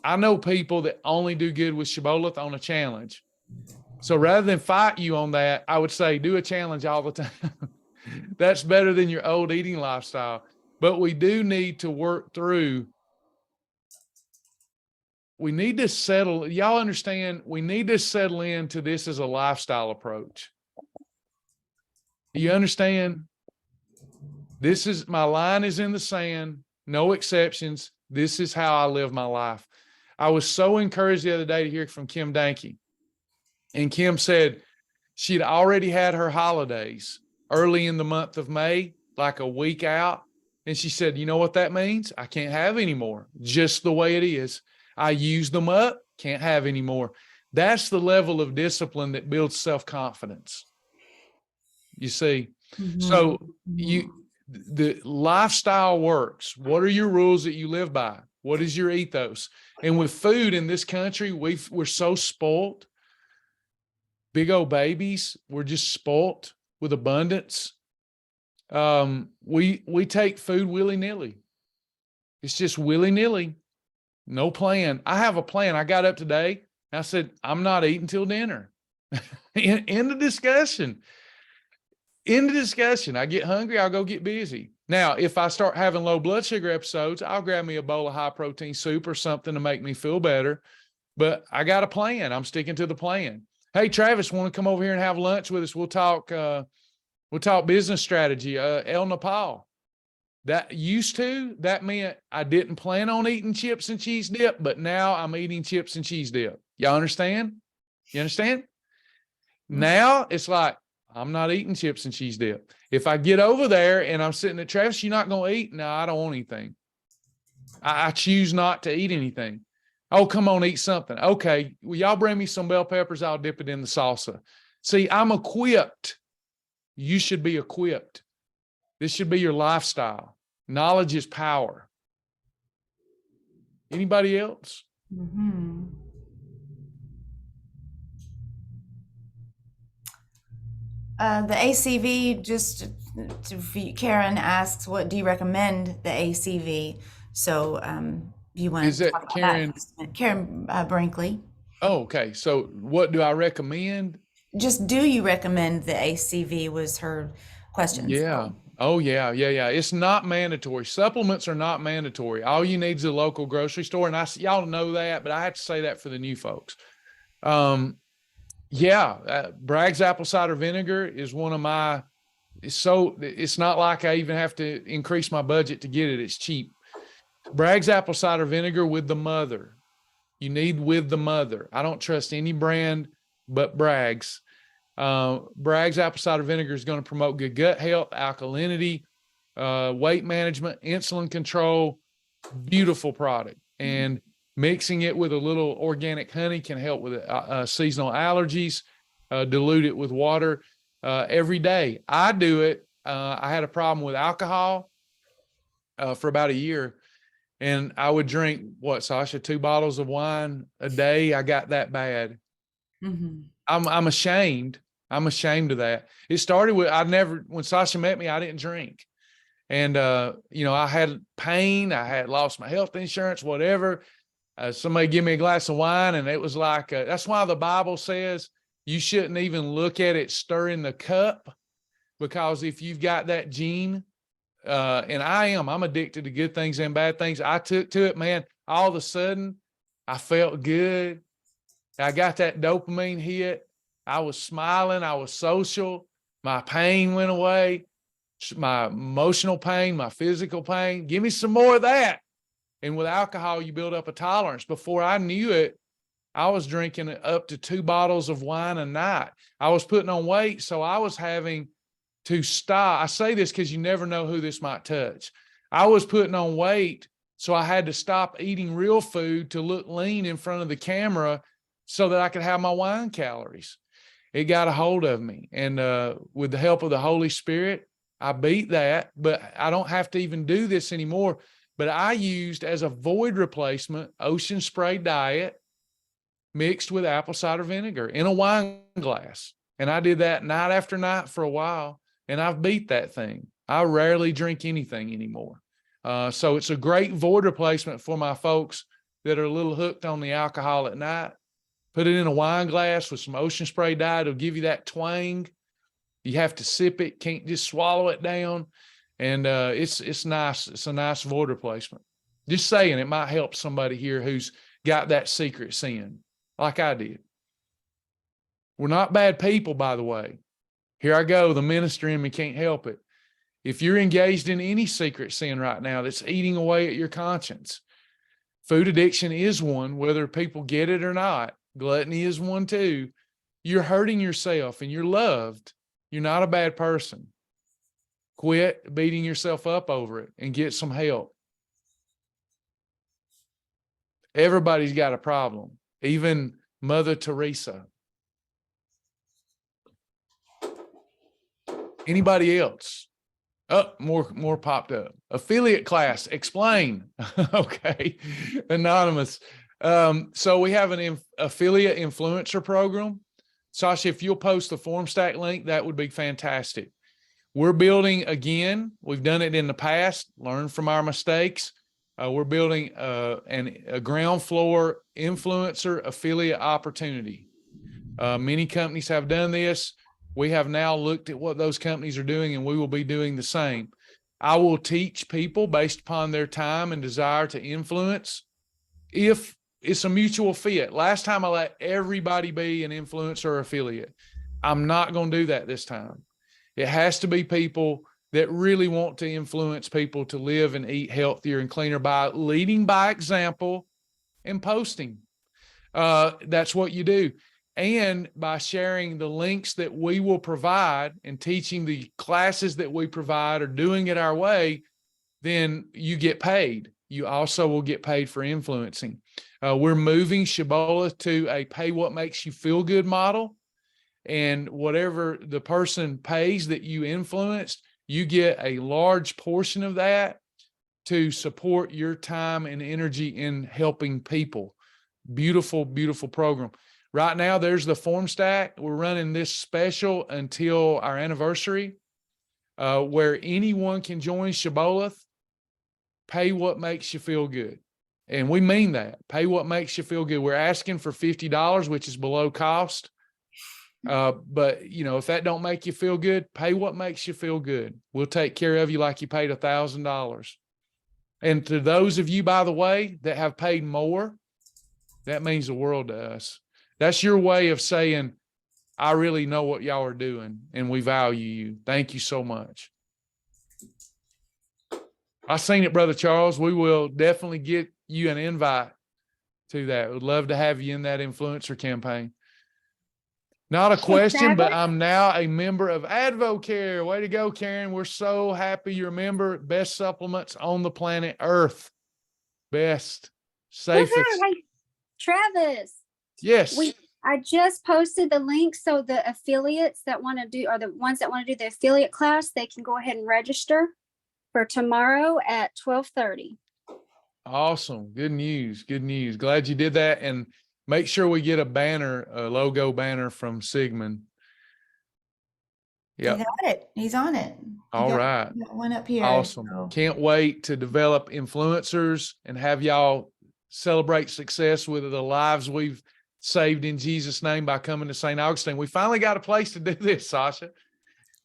I know people that only do good with Shibboleth on a challenge. So rather than fight you on that, I would say do a challenge all the time. That's better than your old eating lifestyle. But we do need to work through. We need to settle. Y'all understand? We need to settle into this as a lifestyle approach. You understand? This is my line is in the sand, no exceptions. This is how I live my life. I was so encouraged the other day to hear from Kim Danke. And Kim said she'd already had her holidays early in the month of May, like a week out. And she said, you know what that means? I can't have any more, just the way it is. I used them up, can't have any more. That's the level of discipline that builds self-confidence. You see, Mhm. so Mhm. the lifestyle works. What are your rules that you live by? What is your ethos? And with food in this country, we're so spoiled. Big old babies. We're just spoilt with abundance. We take food willy-nilly. It's just willy-nilly. No plan. I have a plan. I got up today and I said, I'm not eating till dinner. In the discussion. In the discussion. I get hungry, I'll go get busy. Now, if I start having low blood sugar episodes, I'll grab me a bowl of high protein soup or something to make me feel better. But I got a plan. I'm sticking to the plan. Hey, Travis, want to come over here and have lunch with us? We'll talk business strategy. El Nepal. That meant I didn't plan on eating chips and cheese dip, but now I'm eating chips and cheese dip. Y'all understand? You understand? Now it's like, I'm not eating chips and cheese dip. If I get over there and I'm sitting at Travis, you're not going to eat? No, I don't want anything. I choose not to eat anything. Oh, come on, eat something. Okay. Well, y'all bring me some bell peppers. I'll dip it in the salsa. See, I'm equipped. You should be equipped. This should be your lifestyle. Knowledge is power. Anybody else? Mhm. The ACV, Karen asks, what do you recommend the ACV? So you want Is to that talk about Karen? that? Karen Brinkley. Oh, okay. So what do I recommend? Just do you recommend the ACV was her question. Yeah. Oh, yeah. It's not mandatory. Supplements are not mandatory. All you need is a local grocery store. And y'all know that, but I have to say that for the new folks. Bragg's apple cider vinegar is one of my, it's not like I even have to increase my budget to get it. It's cheap. Bragg's apple cider vinegar with the mother. You need with the mother. I don't trust any brand but Bragg's. Bragg's apple cider vinegar is going to promote good gut health, alkalinity, weight management, insulin control. Beautiful product. And mixing it with a little organic honey can help with seasonal allergies. Dilute it with water every day. I do it. I had a problem with alcohol for about a year. And I would drink Sasha, 2 bottles of wine a day. I got that bad. Mm-hmm. I'm ashamed. I'm ashamed of that. It started with, when Sasha met me, I didn't drink. And, I had pain. I had lost my health insurance, whatever. Somebody give me a glass of wine and it was like, that's why the Bible says you shouldn't even look at it stirring the cup, because if you've got that gene, and I'm addicted to good things and bad things. I took to it, man. All of a sudden I felt good. I got that dopamine hit. I was smiling. I was social. My pain went away. My emotional pain, my physical pain. Give me some more of that. And with alcohol, you build up a tolerance. Before I knew it, I was drinking up to 2 bottles of wine a night. I was putting on weight, so I was having to stop. I say this because you never know who this might touch. I was putting on weight, so I had to stop eating real food to look lean in front of the camera so that I could have my wine calories. It got a hold of me. And with the help of the Holy Spirit, I beat that, but I don't have to even do this anymore. But I used as a void replacement ocean spray diet mixed with apple cider vinegar in a wine glass. And I did that night after night for a while, and I've beat that thing. I rarely drink anything anymore. So it's a great void replacement for my folks that are a little hooked on the alcohol at night. Put it in a wine glass with some ocean spray diet. It'll give you that twang. You have to sip it, can't just swallow it down. And it's nice. It's a nice void replacement. Just saying, it might help somebody here who's got that secret sin, like I did. We're not bad people, by the way. Here I go. The minister in me can't help it. If you're engaged in any secret sin right now that's eating away at your conscience, food addiction is one, whether people get it or not. Gluttony is one too. You're hurting yourself and you're loved. You're not a bad person. Quit beating yourself up over it and get some help. Everybody's got a problem, even Mother Teresa. Anybody else? Oh, more popped up. Affiliate class, explain. Okay, anonymous. So we have an affiliate influencer program. Sasha, if you'll post the form stack link, that would be fantastic. We're building again. We've done it in the past, learn from our mistakes. We're building a ground floor influencer affiliate opportunity. Many companies have done this. We have now looked at what those companies are doing, and we will be doing the same. I will teach people based upon their time and desire to influence if it's a mutual fit. Last time I let everybody be an influencer or affiliate. I'm not going to do that this time. It has to be people that really want to influence people to live and eat healthier and cleaner by leading by example and posting. That's what you do. And by sharing the links that we will provide and teaching the classes that we provide or doing it our way, then you get paid. You also will get paid for influencing. We're moving Shibboleth to a pay what makes you feel good model. And whatever the person pays that you influenced, you get a large portion of that to support your time and energy in helping people. Beautiful, beautiful program. Right now, there's the form stack. We're running this special until our anniversary, where anyone can join Shibboleth. Pay what makes you feel good. And we mean that. Pay what makes you feel good. We're asking for $50, which is below cost. But if that don't make you feel good, pay what makes you feel good. We'll take care of you like you paid $1,000. And to those of you, by the way, that have paid more, that means the world to us. That's your way of saying, I really know what y'all are doing and we value you. Thank you so much. I seen it, Brother Charles. We will definitely get you an invite to that. Would love to have you in that influencer campaign. Not a question, but I'm now a member of AdvoCare. Way to go, Karen. We're so happy you're a member. Best supplements on the planet Earth. Best, safest. Hey, Travis. Yes. I just posted the link so the affiliates that want to do, or the ones that want to do the affiliate class, they can go ahead and register for tomorrow at 12:30. Awesome. Good news. Good news. Glad you did that. And make sure we get a banner, a logo banner from Sigmund. Yeah. He got it. He's on it. All right. One up here. Awesome. So. Can't wait to develop influencers and have y'all celebrate success with the lives we've saved in Jesus' name by coming to St. Augustine. We finally got a place to do this, Sasha.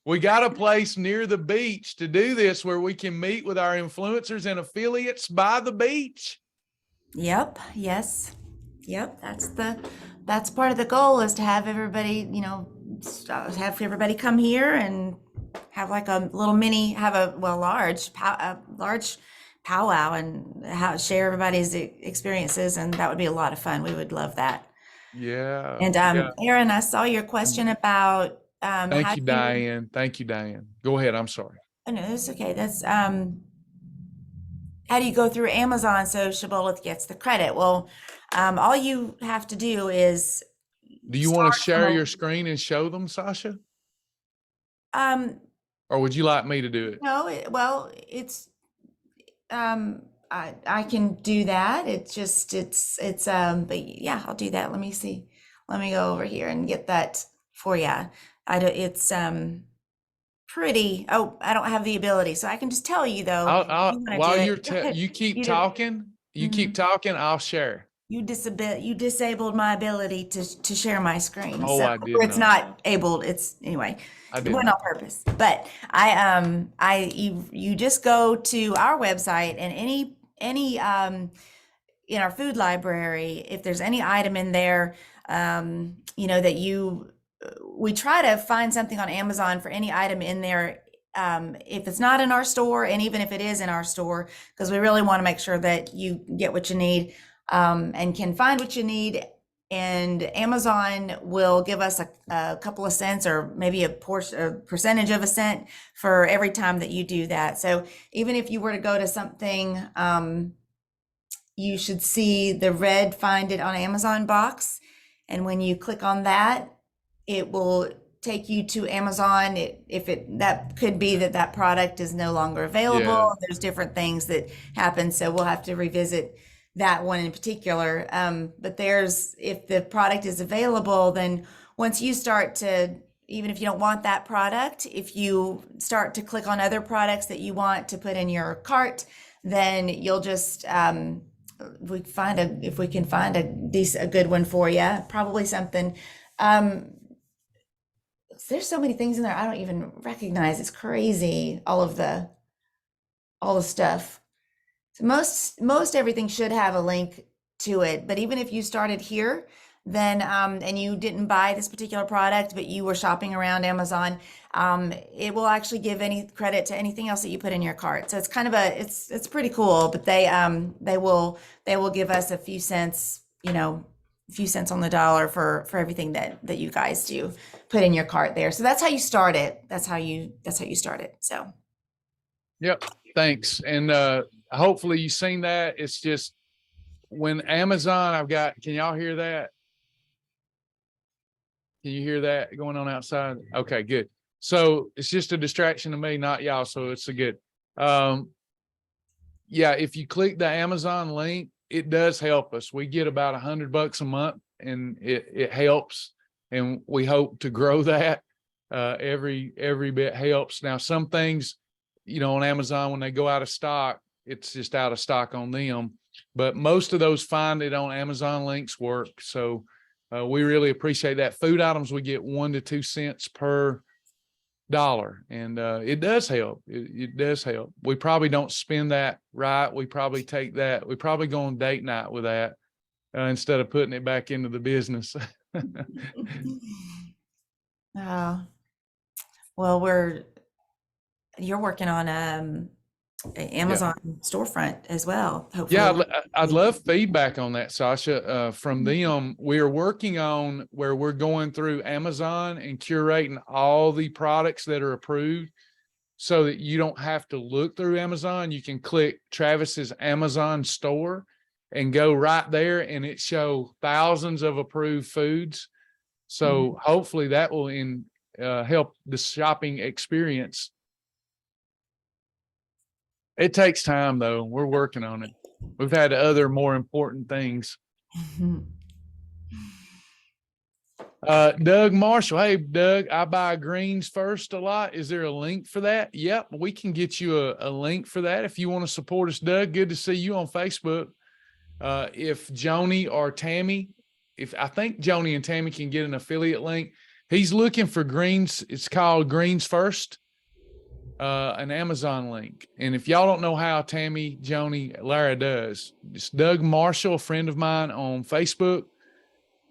We got a place near the beach to do this where we can meet with our influencers and affiliates by the beach. Yep. Yes. Yep. That's part of the goal, is to have everybody, have everybody come here and have like a little mini, large powwow and share everybody's experiences. And that would be a lot of fun. We would love that. Yeah. And Aaron, I saw your question about Thank you, Diane. Thank you, Diane. Go ahead. I'm sorry. Oh no, that's okay. That's how do you go through Amazon so Shibboleth gets the credit? Well, all you have to do is. Do you want to share your screen and show them, Sasha? Or would you like me to do it? No, it's I can do that. But yeah, I'll do that. Let me see. Let me go over here and get that for you. It's pretty. Oh, I don't have the ability, so I can just tell you though. While you keep talking, keep talking. I'll share. You disabled my ability to share my screen. Oh, so, I did. It's not able. It's anyway. It wasn't on purpose. But you just go to our website, and any in our food library, if there's any item in there, we try to find something on Amazon for any item in there. If it's not in our store, and even if it is in our store, because we really want to make sure that you get what you need. And can find what you need, and Amazon will give us a couple of cents, or maybe a percentage of a cent for every time that you do that. So even if you were to go to something, you should see the red "Find It on Amazon" box, and when you click on that, it will take you to Amazon. That could be that product is no longer available. Yeah. There's different things that happen, so we'll have to revisit that one in particular. But if the product is available, then once you start to, even if you don't want that product, if you start to click on other products that you want to put in your cart, then you'll just if we can find a good one for you, probably something. There's so many things in there I don't even recognize. It's crazy, all the stuff. So most everything should have a link to it. But even if you started here, then and you didn't buy this particular product, but you were shopping around Amazon, it will actually give any credit to anything else that you put in your cart. So it's kind of it's pretty cool. But they will give us a few cents, a few cents on the dollar for everything that you guys do put in your cart there. So that's how you start it. That's how you start it. So. Yep. Thanks. And hopefully you've seen that. It's just when Amazon, can y'all hear that? Can you hear that going on outside? Okay, good. So it's just a distraction to me, not y'all. So it's a good. Yeah, if you click the Amazon link, it does help us. We get about $100 a month, and it helps. And we hope to grow that. Every bit helps. Now, some things, on Amazon, when they go out of stock, it's just out of stock on them. But most of those find it on Amazon links work. So we really appreciate that. Food items, we get 1 to 2 cents per dollar, and it does help. It does help. We probably don't spend that right. We probably take that. We probably go on date night with that instead of putting it back into the business. Well, you're working on Amazon storefront as well, hopefully. Yeah, I'd love feedback on that, Sasha. From them, we're working on where we're going through Amazon and curating all the products that are approved so that you don't have to look through Amazon. You can click Travis's Amazon store and go right there, and it shows thousands of approved foods. So hopefully that will help the shopping experience. It takes time, though. We're working on it. We've had other more important things. Doug Marshall. Hey, Doug, I buy greens first a lot. Is there a link for that? Yep, we can get you a link for that if you want to support us, Doug. Good to see you on Facebook. If Joni or Tammy, I think Joni and Tammy can get an affiliate link. He's looking for greens. It's called Greens First. An Amazon link. And if y'all don't know how Tammy, Joni, Lara does, it's Doug Marshall, a friend of mine on Facebook.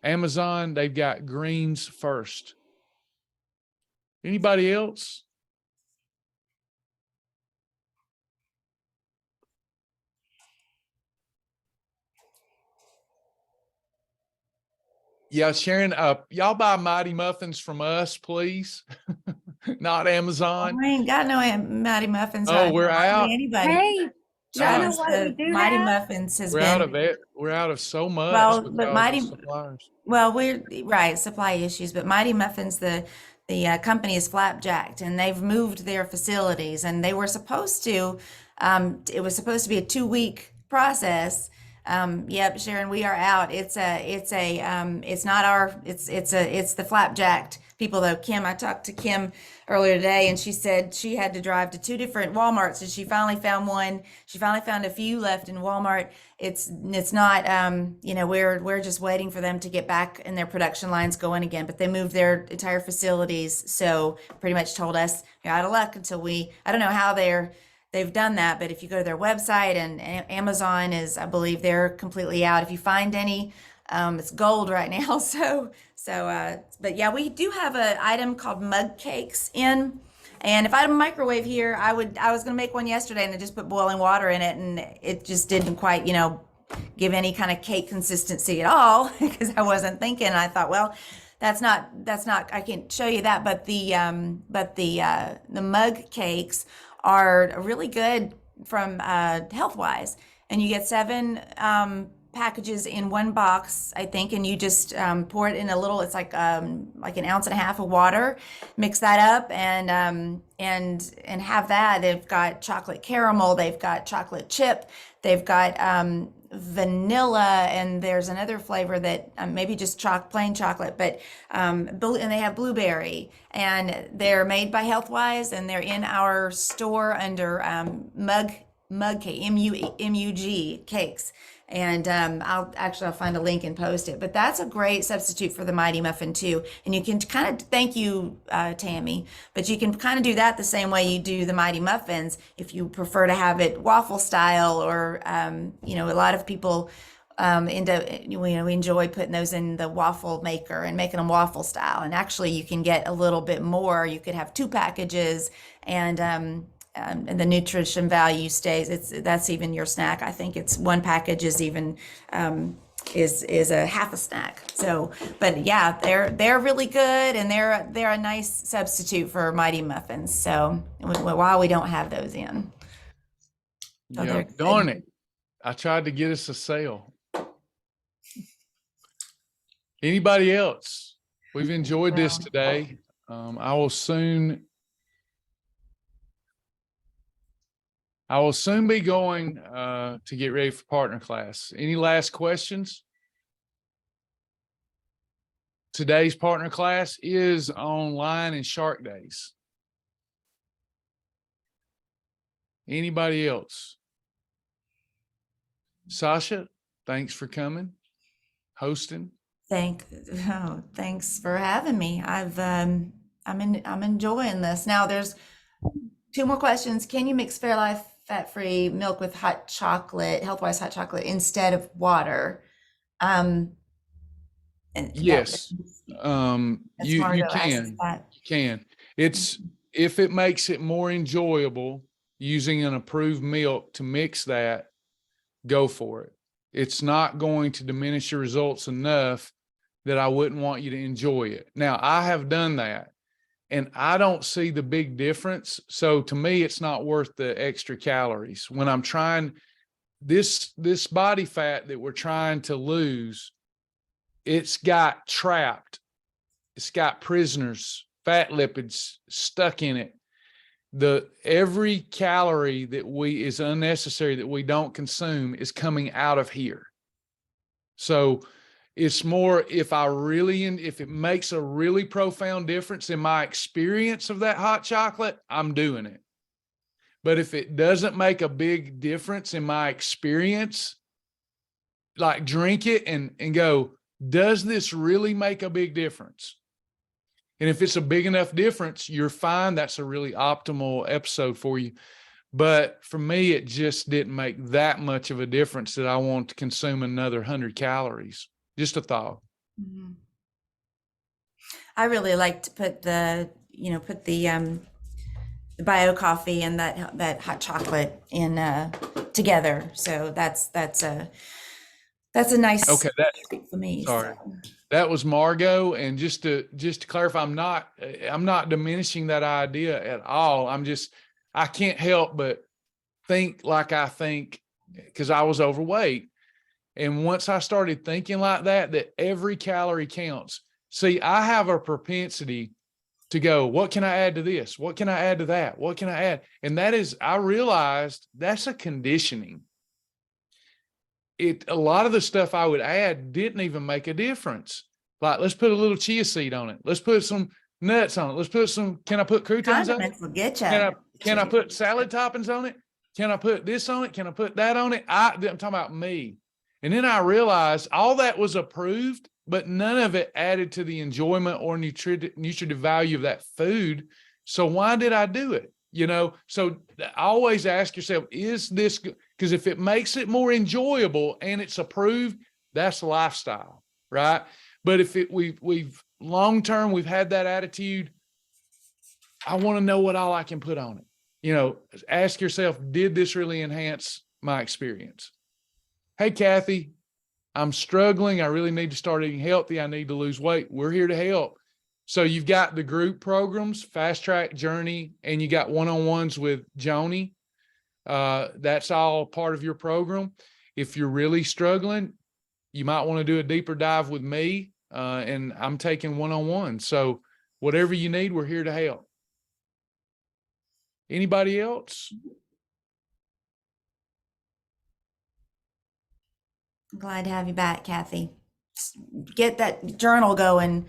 Amazon, they've got Greens First. Anybody else? Yeah, Sharon, y'all buy Mighty Muffins from us, please. Not Amazon. I ain't got no Mighty Muffins. Oh, we're out. Anybody? Hey, Travis, what we do Mighty have? Muffins has We're been out of it. We're out of so much. Well, but because of suppliers. Well, we're right, supply issues, but Mighty Muffins, the company is flapjacked, and they've moved their facilities, and they were supposed to, it was supposed to be a 2-week process. Yep, Sharon, we are out. It's not it's the flapjacked people though. Kim, I talked to Kim earlier today, and she said she had to drive to 2 different Walmarts, and she finally found one. She finally found a few left in Walmart. It's not, we're just waiting for them to get back and their production lines going again, but they moved their entire facilities. So pretty much told us you're out of luck until I don't know how they've done that, but if you go to their website, and Amazon is, I believe they're completely out. If you find any, it's gold right now. But yeah, we do have an item called mug cakes in. And if I had a microwave here, I was going to make one yesterday, and I just put boiling water in it, and it just didn't quite, give any kind of cake consistency at all because I wasn't thinking. I thought, well, that's not, I can't show you that, but the mug cakes are really good from health wise, and you get 7 packages in one box, I think, and you just pour it in a little. It's like an ounce and a half of water. Mix that up and have that. They've got chocolate caramel. They've got chocolate chip. They've got vanilla, and there's another flavor that maybe just plain chocolate, but and they have blueberry, and they're made by Healthwise, and they're in our store under mug cake, MUG cakes. And I'll find a link and post it. But that's a great substitute for the Mighty Muffin too. And you can kind of, thank you, Tammy, but you can kind of do that the same way you do the Mighty Muffins if you prefer to have it waffle style, or a lot of people we enjoy putting those in the waffle maker and making them waffle style. And actually you can get a little bit more. You could have 2 packages, and the nutrition value stays. That's even your snack. I think it's 1 package is even is a half a snack. So, but yeah, they're really good, and they're a nice substitute for Mighty Muffins. So while we don't have those in, so Yeah, darn it! I tried to get us a sale. Anybody else? We've enjoyed this today. I will soon be going to get ready for partner class. Any last questions? Today's partner class is on Lion and Shark Days. Anybody else? Sasha, thanks for coming, hosting. Thanks for having me. I'm enjoying this. Now there's 2 more questions. Can you mix Fairlife fat-free milk with hot chocolate, Healthwise hot chocolate, instead of water? Yes, you can. It's, if it makes it more enjoyable using an approved milk to mix that, go for it. It's not going to diminish your results enough that I wouldn't want you to enjoy it. Now, I have done that, and I don't see the big difference. So to me, it's not worth the extra calories. When I'm trying this body fat that we're trying to lose, it's got trapped. It's got prisoners, fat lipids stuck in it. Every calorie that is unnecessary that we don't consume is coming out of here. So it's more, if it makes a really profound difference in my experience of that hot chocolate, I'm doing it. But if it doesn't make a big difference in my experience, like drink it and go, does this really make a big difference? And if it's a big enough difference, you're fine. That's a really optimal episode for you. But for me, it just didn't make that much of a difference that I want to consume another 100 calories. Just a thought. Mm-hmm. I really like to put the bio coffee and that hot chocolate in together. So that's a nice treat for me. Sorry. So. That was Margot. And just to clarify, I'm not diminishing that idea at all. I can't help but think like I think, because I was overweight. And once I started thinking like that every calorie counts. See, I have a propensity to go, what can I add to this? What can I add to that? What can I add? And I realized that's a conditioning. A lot of the stuff I would add didn't even make a difference. Like, let's put a little chia seed on it. Let's put some nuts on it. Let's put can I put croutons on it? Will get you. Can I put salad toppings on it? Can I put this on it? Can I put that on it? I'm talking about me. And then I realized all that was approved, but none of it added to the enjoyment or nutritive value of that food. So why did I do it? So always ask yourself, is this good? Because if it makes it more enjoyable and it's approved, that's lifestyle, right? But if we've long-term, we've had that attitude, I want to know what all I can put on it. Ask yourself, did this really enhance my experience? Hey, Kathy, I'm struggling. I really need to start eating healthy. I need to lose weight. We're here to help. So you've got the group programs, Fast Track, Journey, and you got one-on-ones with Joni. That's all part of your program. If you're really struggling, you might want to do a deeper dive with me, and I'm taking one-on-one. So whatever you need, we're here to help. Anybody else? Glad to have you back, Kathy. Get that journal going.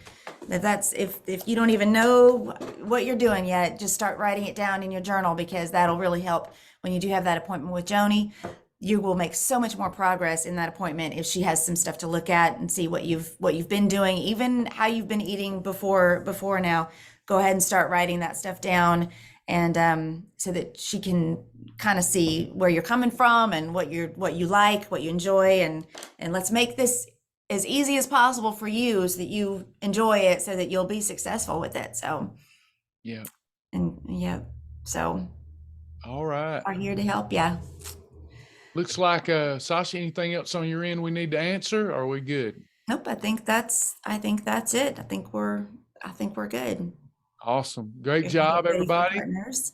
That's if you don't even know what you're doing yet, just start writing it down in your journal, because that'll really help when you do have that appointment with Joni. You will make so much more progress in that appointment if she has some stuff to look at and see what you've been doing, even how you've been eating before now. Go ahead and start writing that stuff down, and so that she can kind of see where you're coming from and what you like, what you enjoy, and let's make this as easy as possible for you so that you enjoy it, so that you'll be successful with it. So Yeah. and yeah, so All right. are here to help you. Looks like, Sasha, anything else on your end we need to answer? Or are we good? Nope, I think that's it. I think we're good. Awesome. Great You're job, ready for everybody. partners.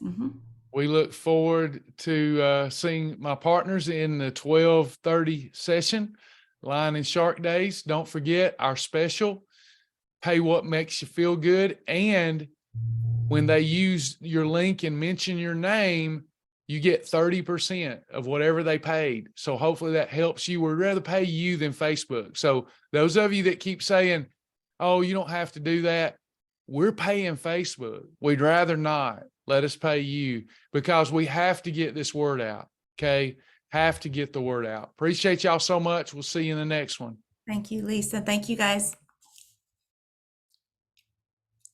We look forward to seeing my partners in the 12:30 session, Lion and Shark Days. Don't forget our special, pay what makes you feel good. And when they use your link and mention your name, you get 30% of whatever they paid. So hopefully that helps you. We'd rather pay you than Facebook. So those of you that keep saying, oh, you don't have to do that, we're paying Facebook. We'd rather not. Let us pay you, because we have to get this word out. Okay. Have to get the word out. Appreciate y'all so much. We'll see you in the next one. Thank you, Lisa. Thank you, guys.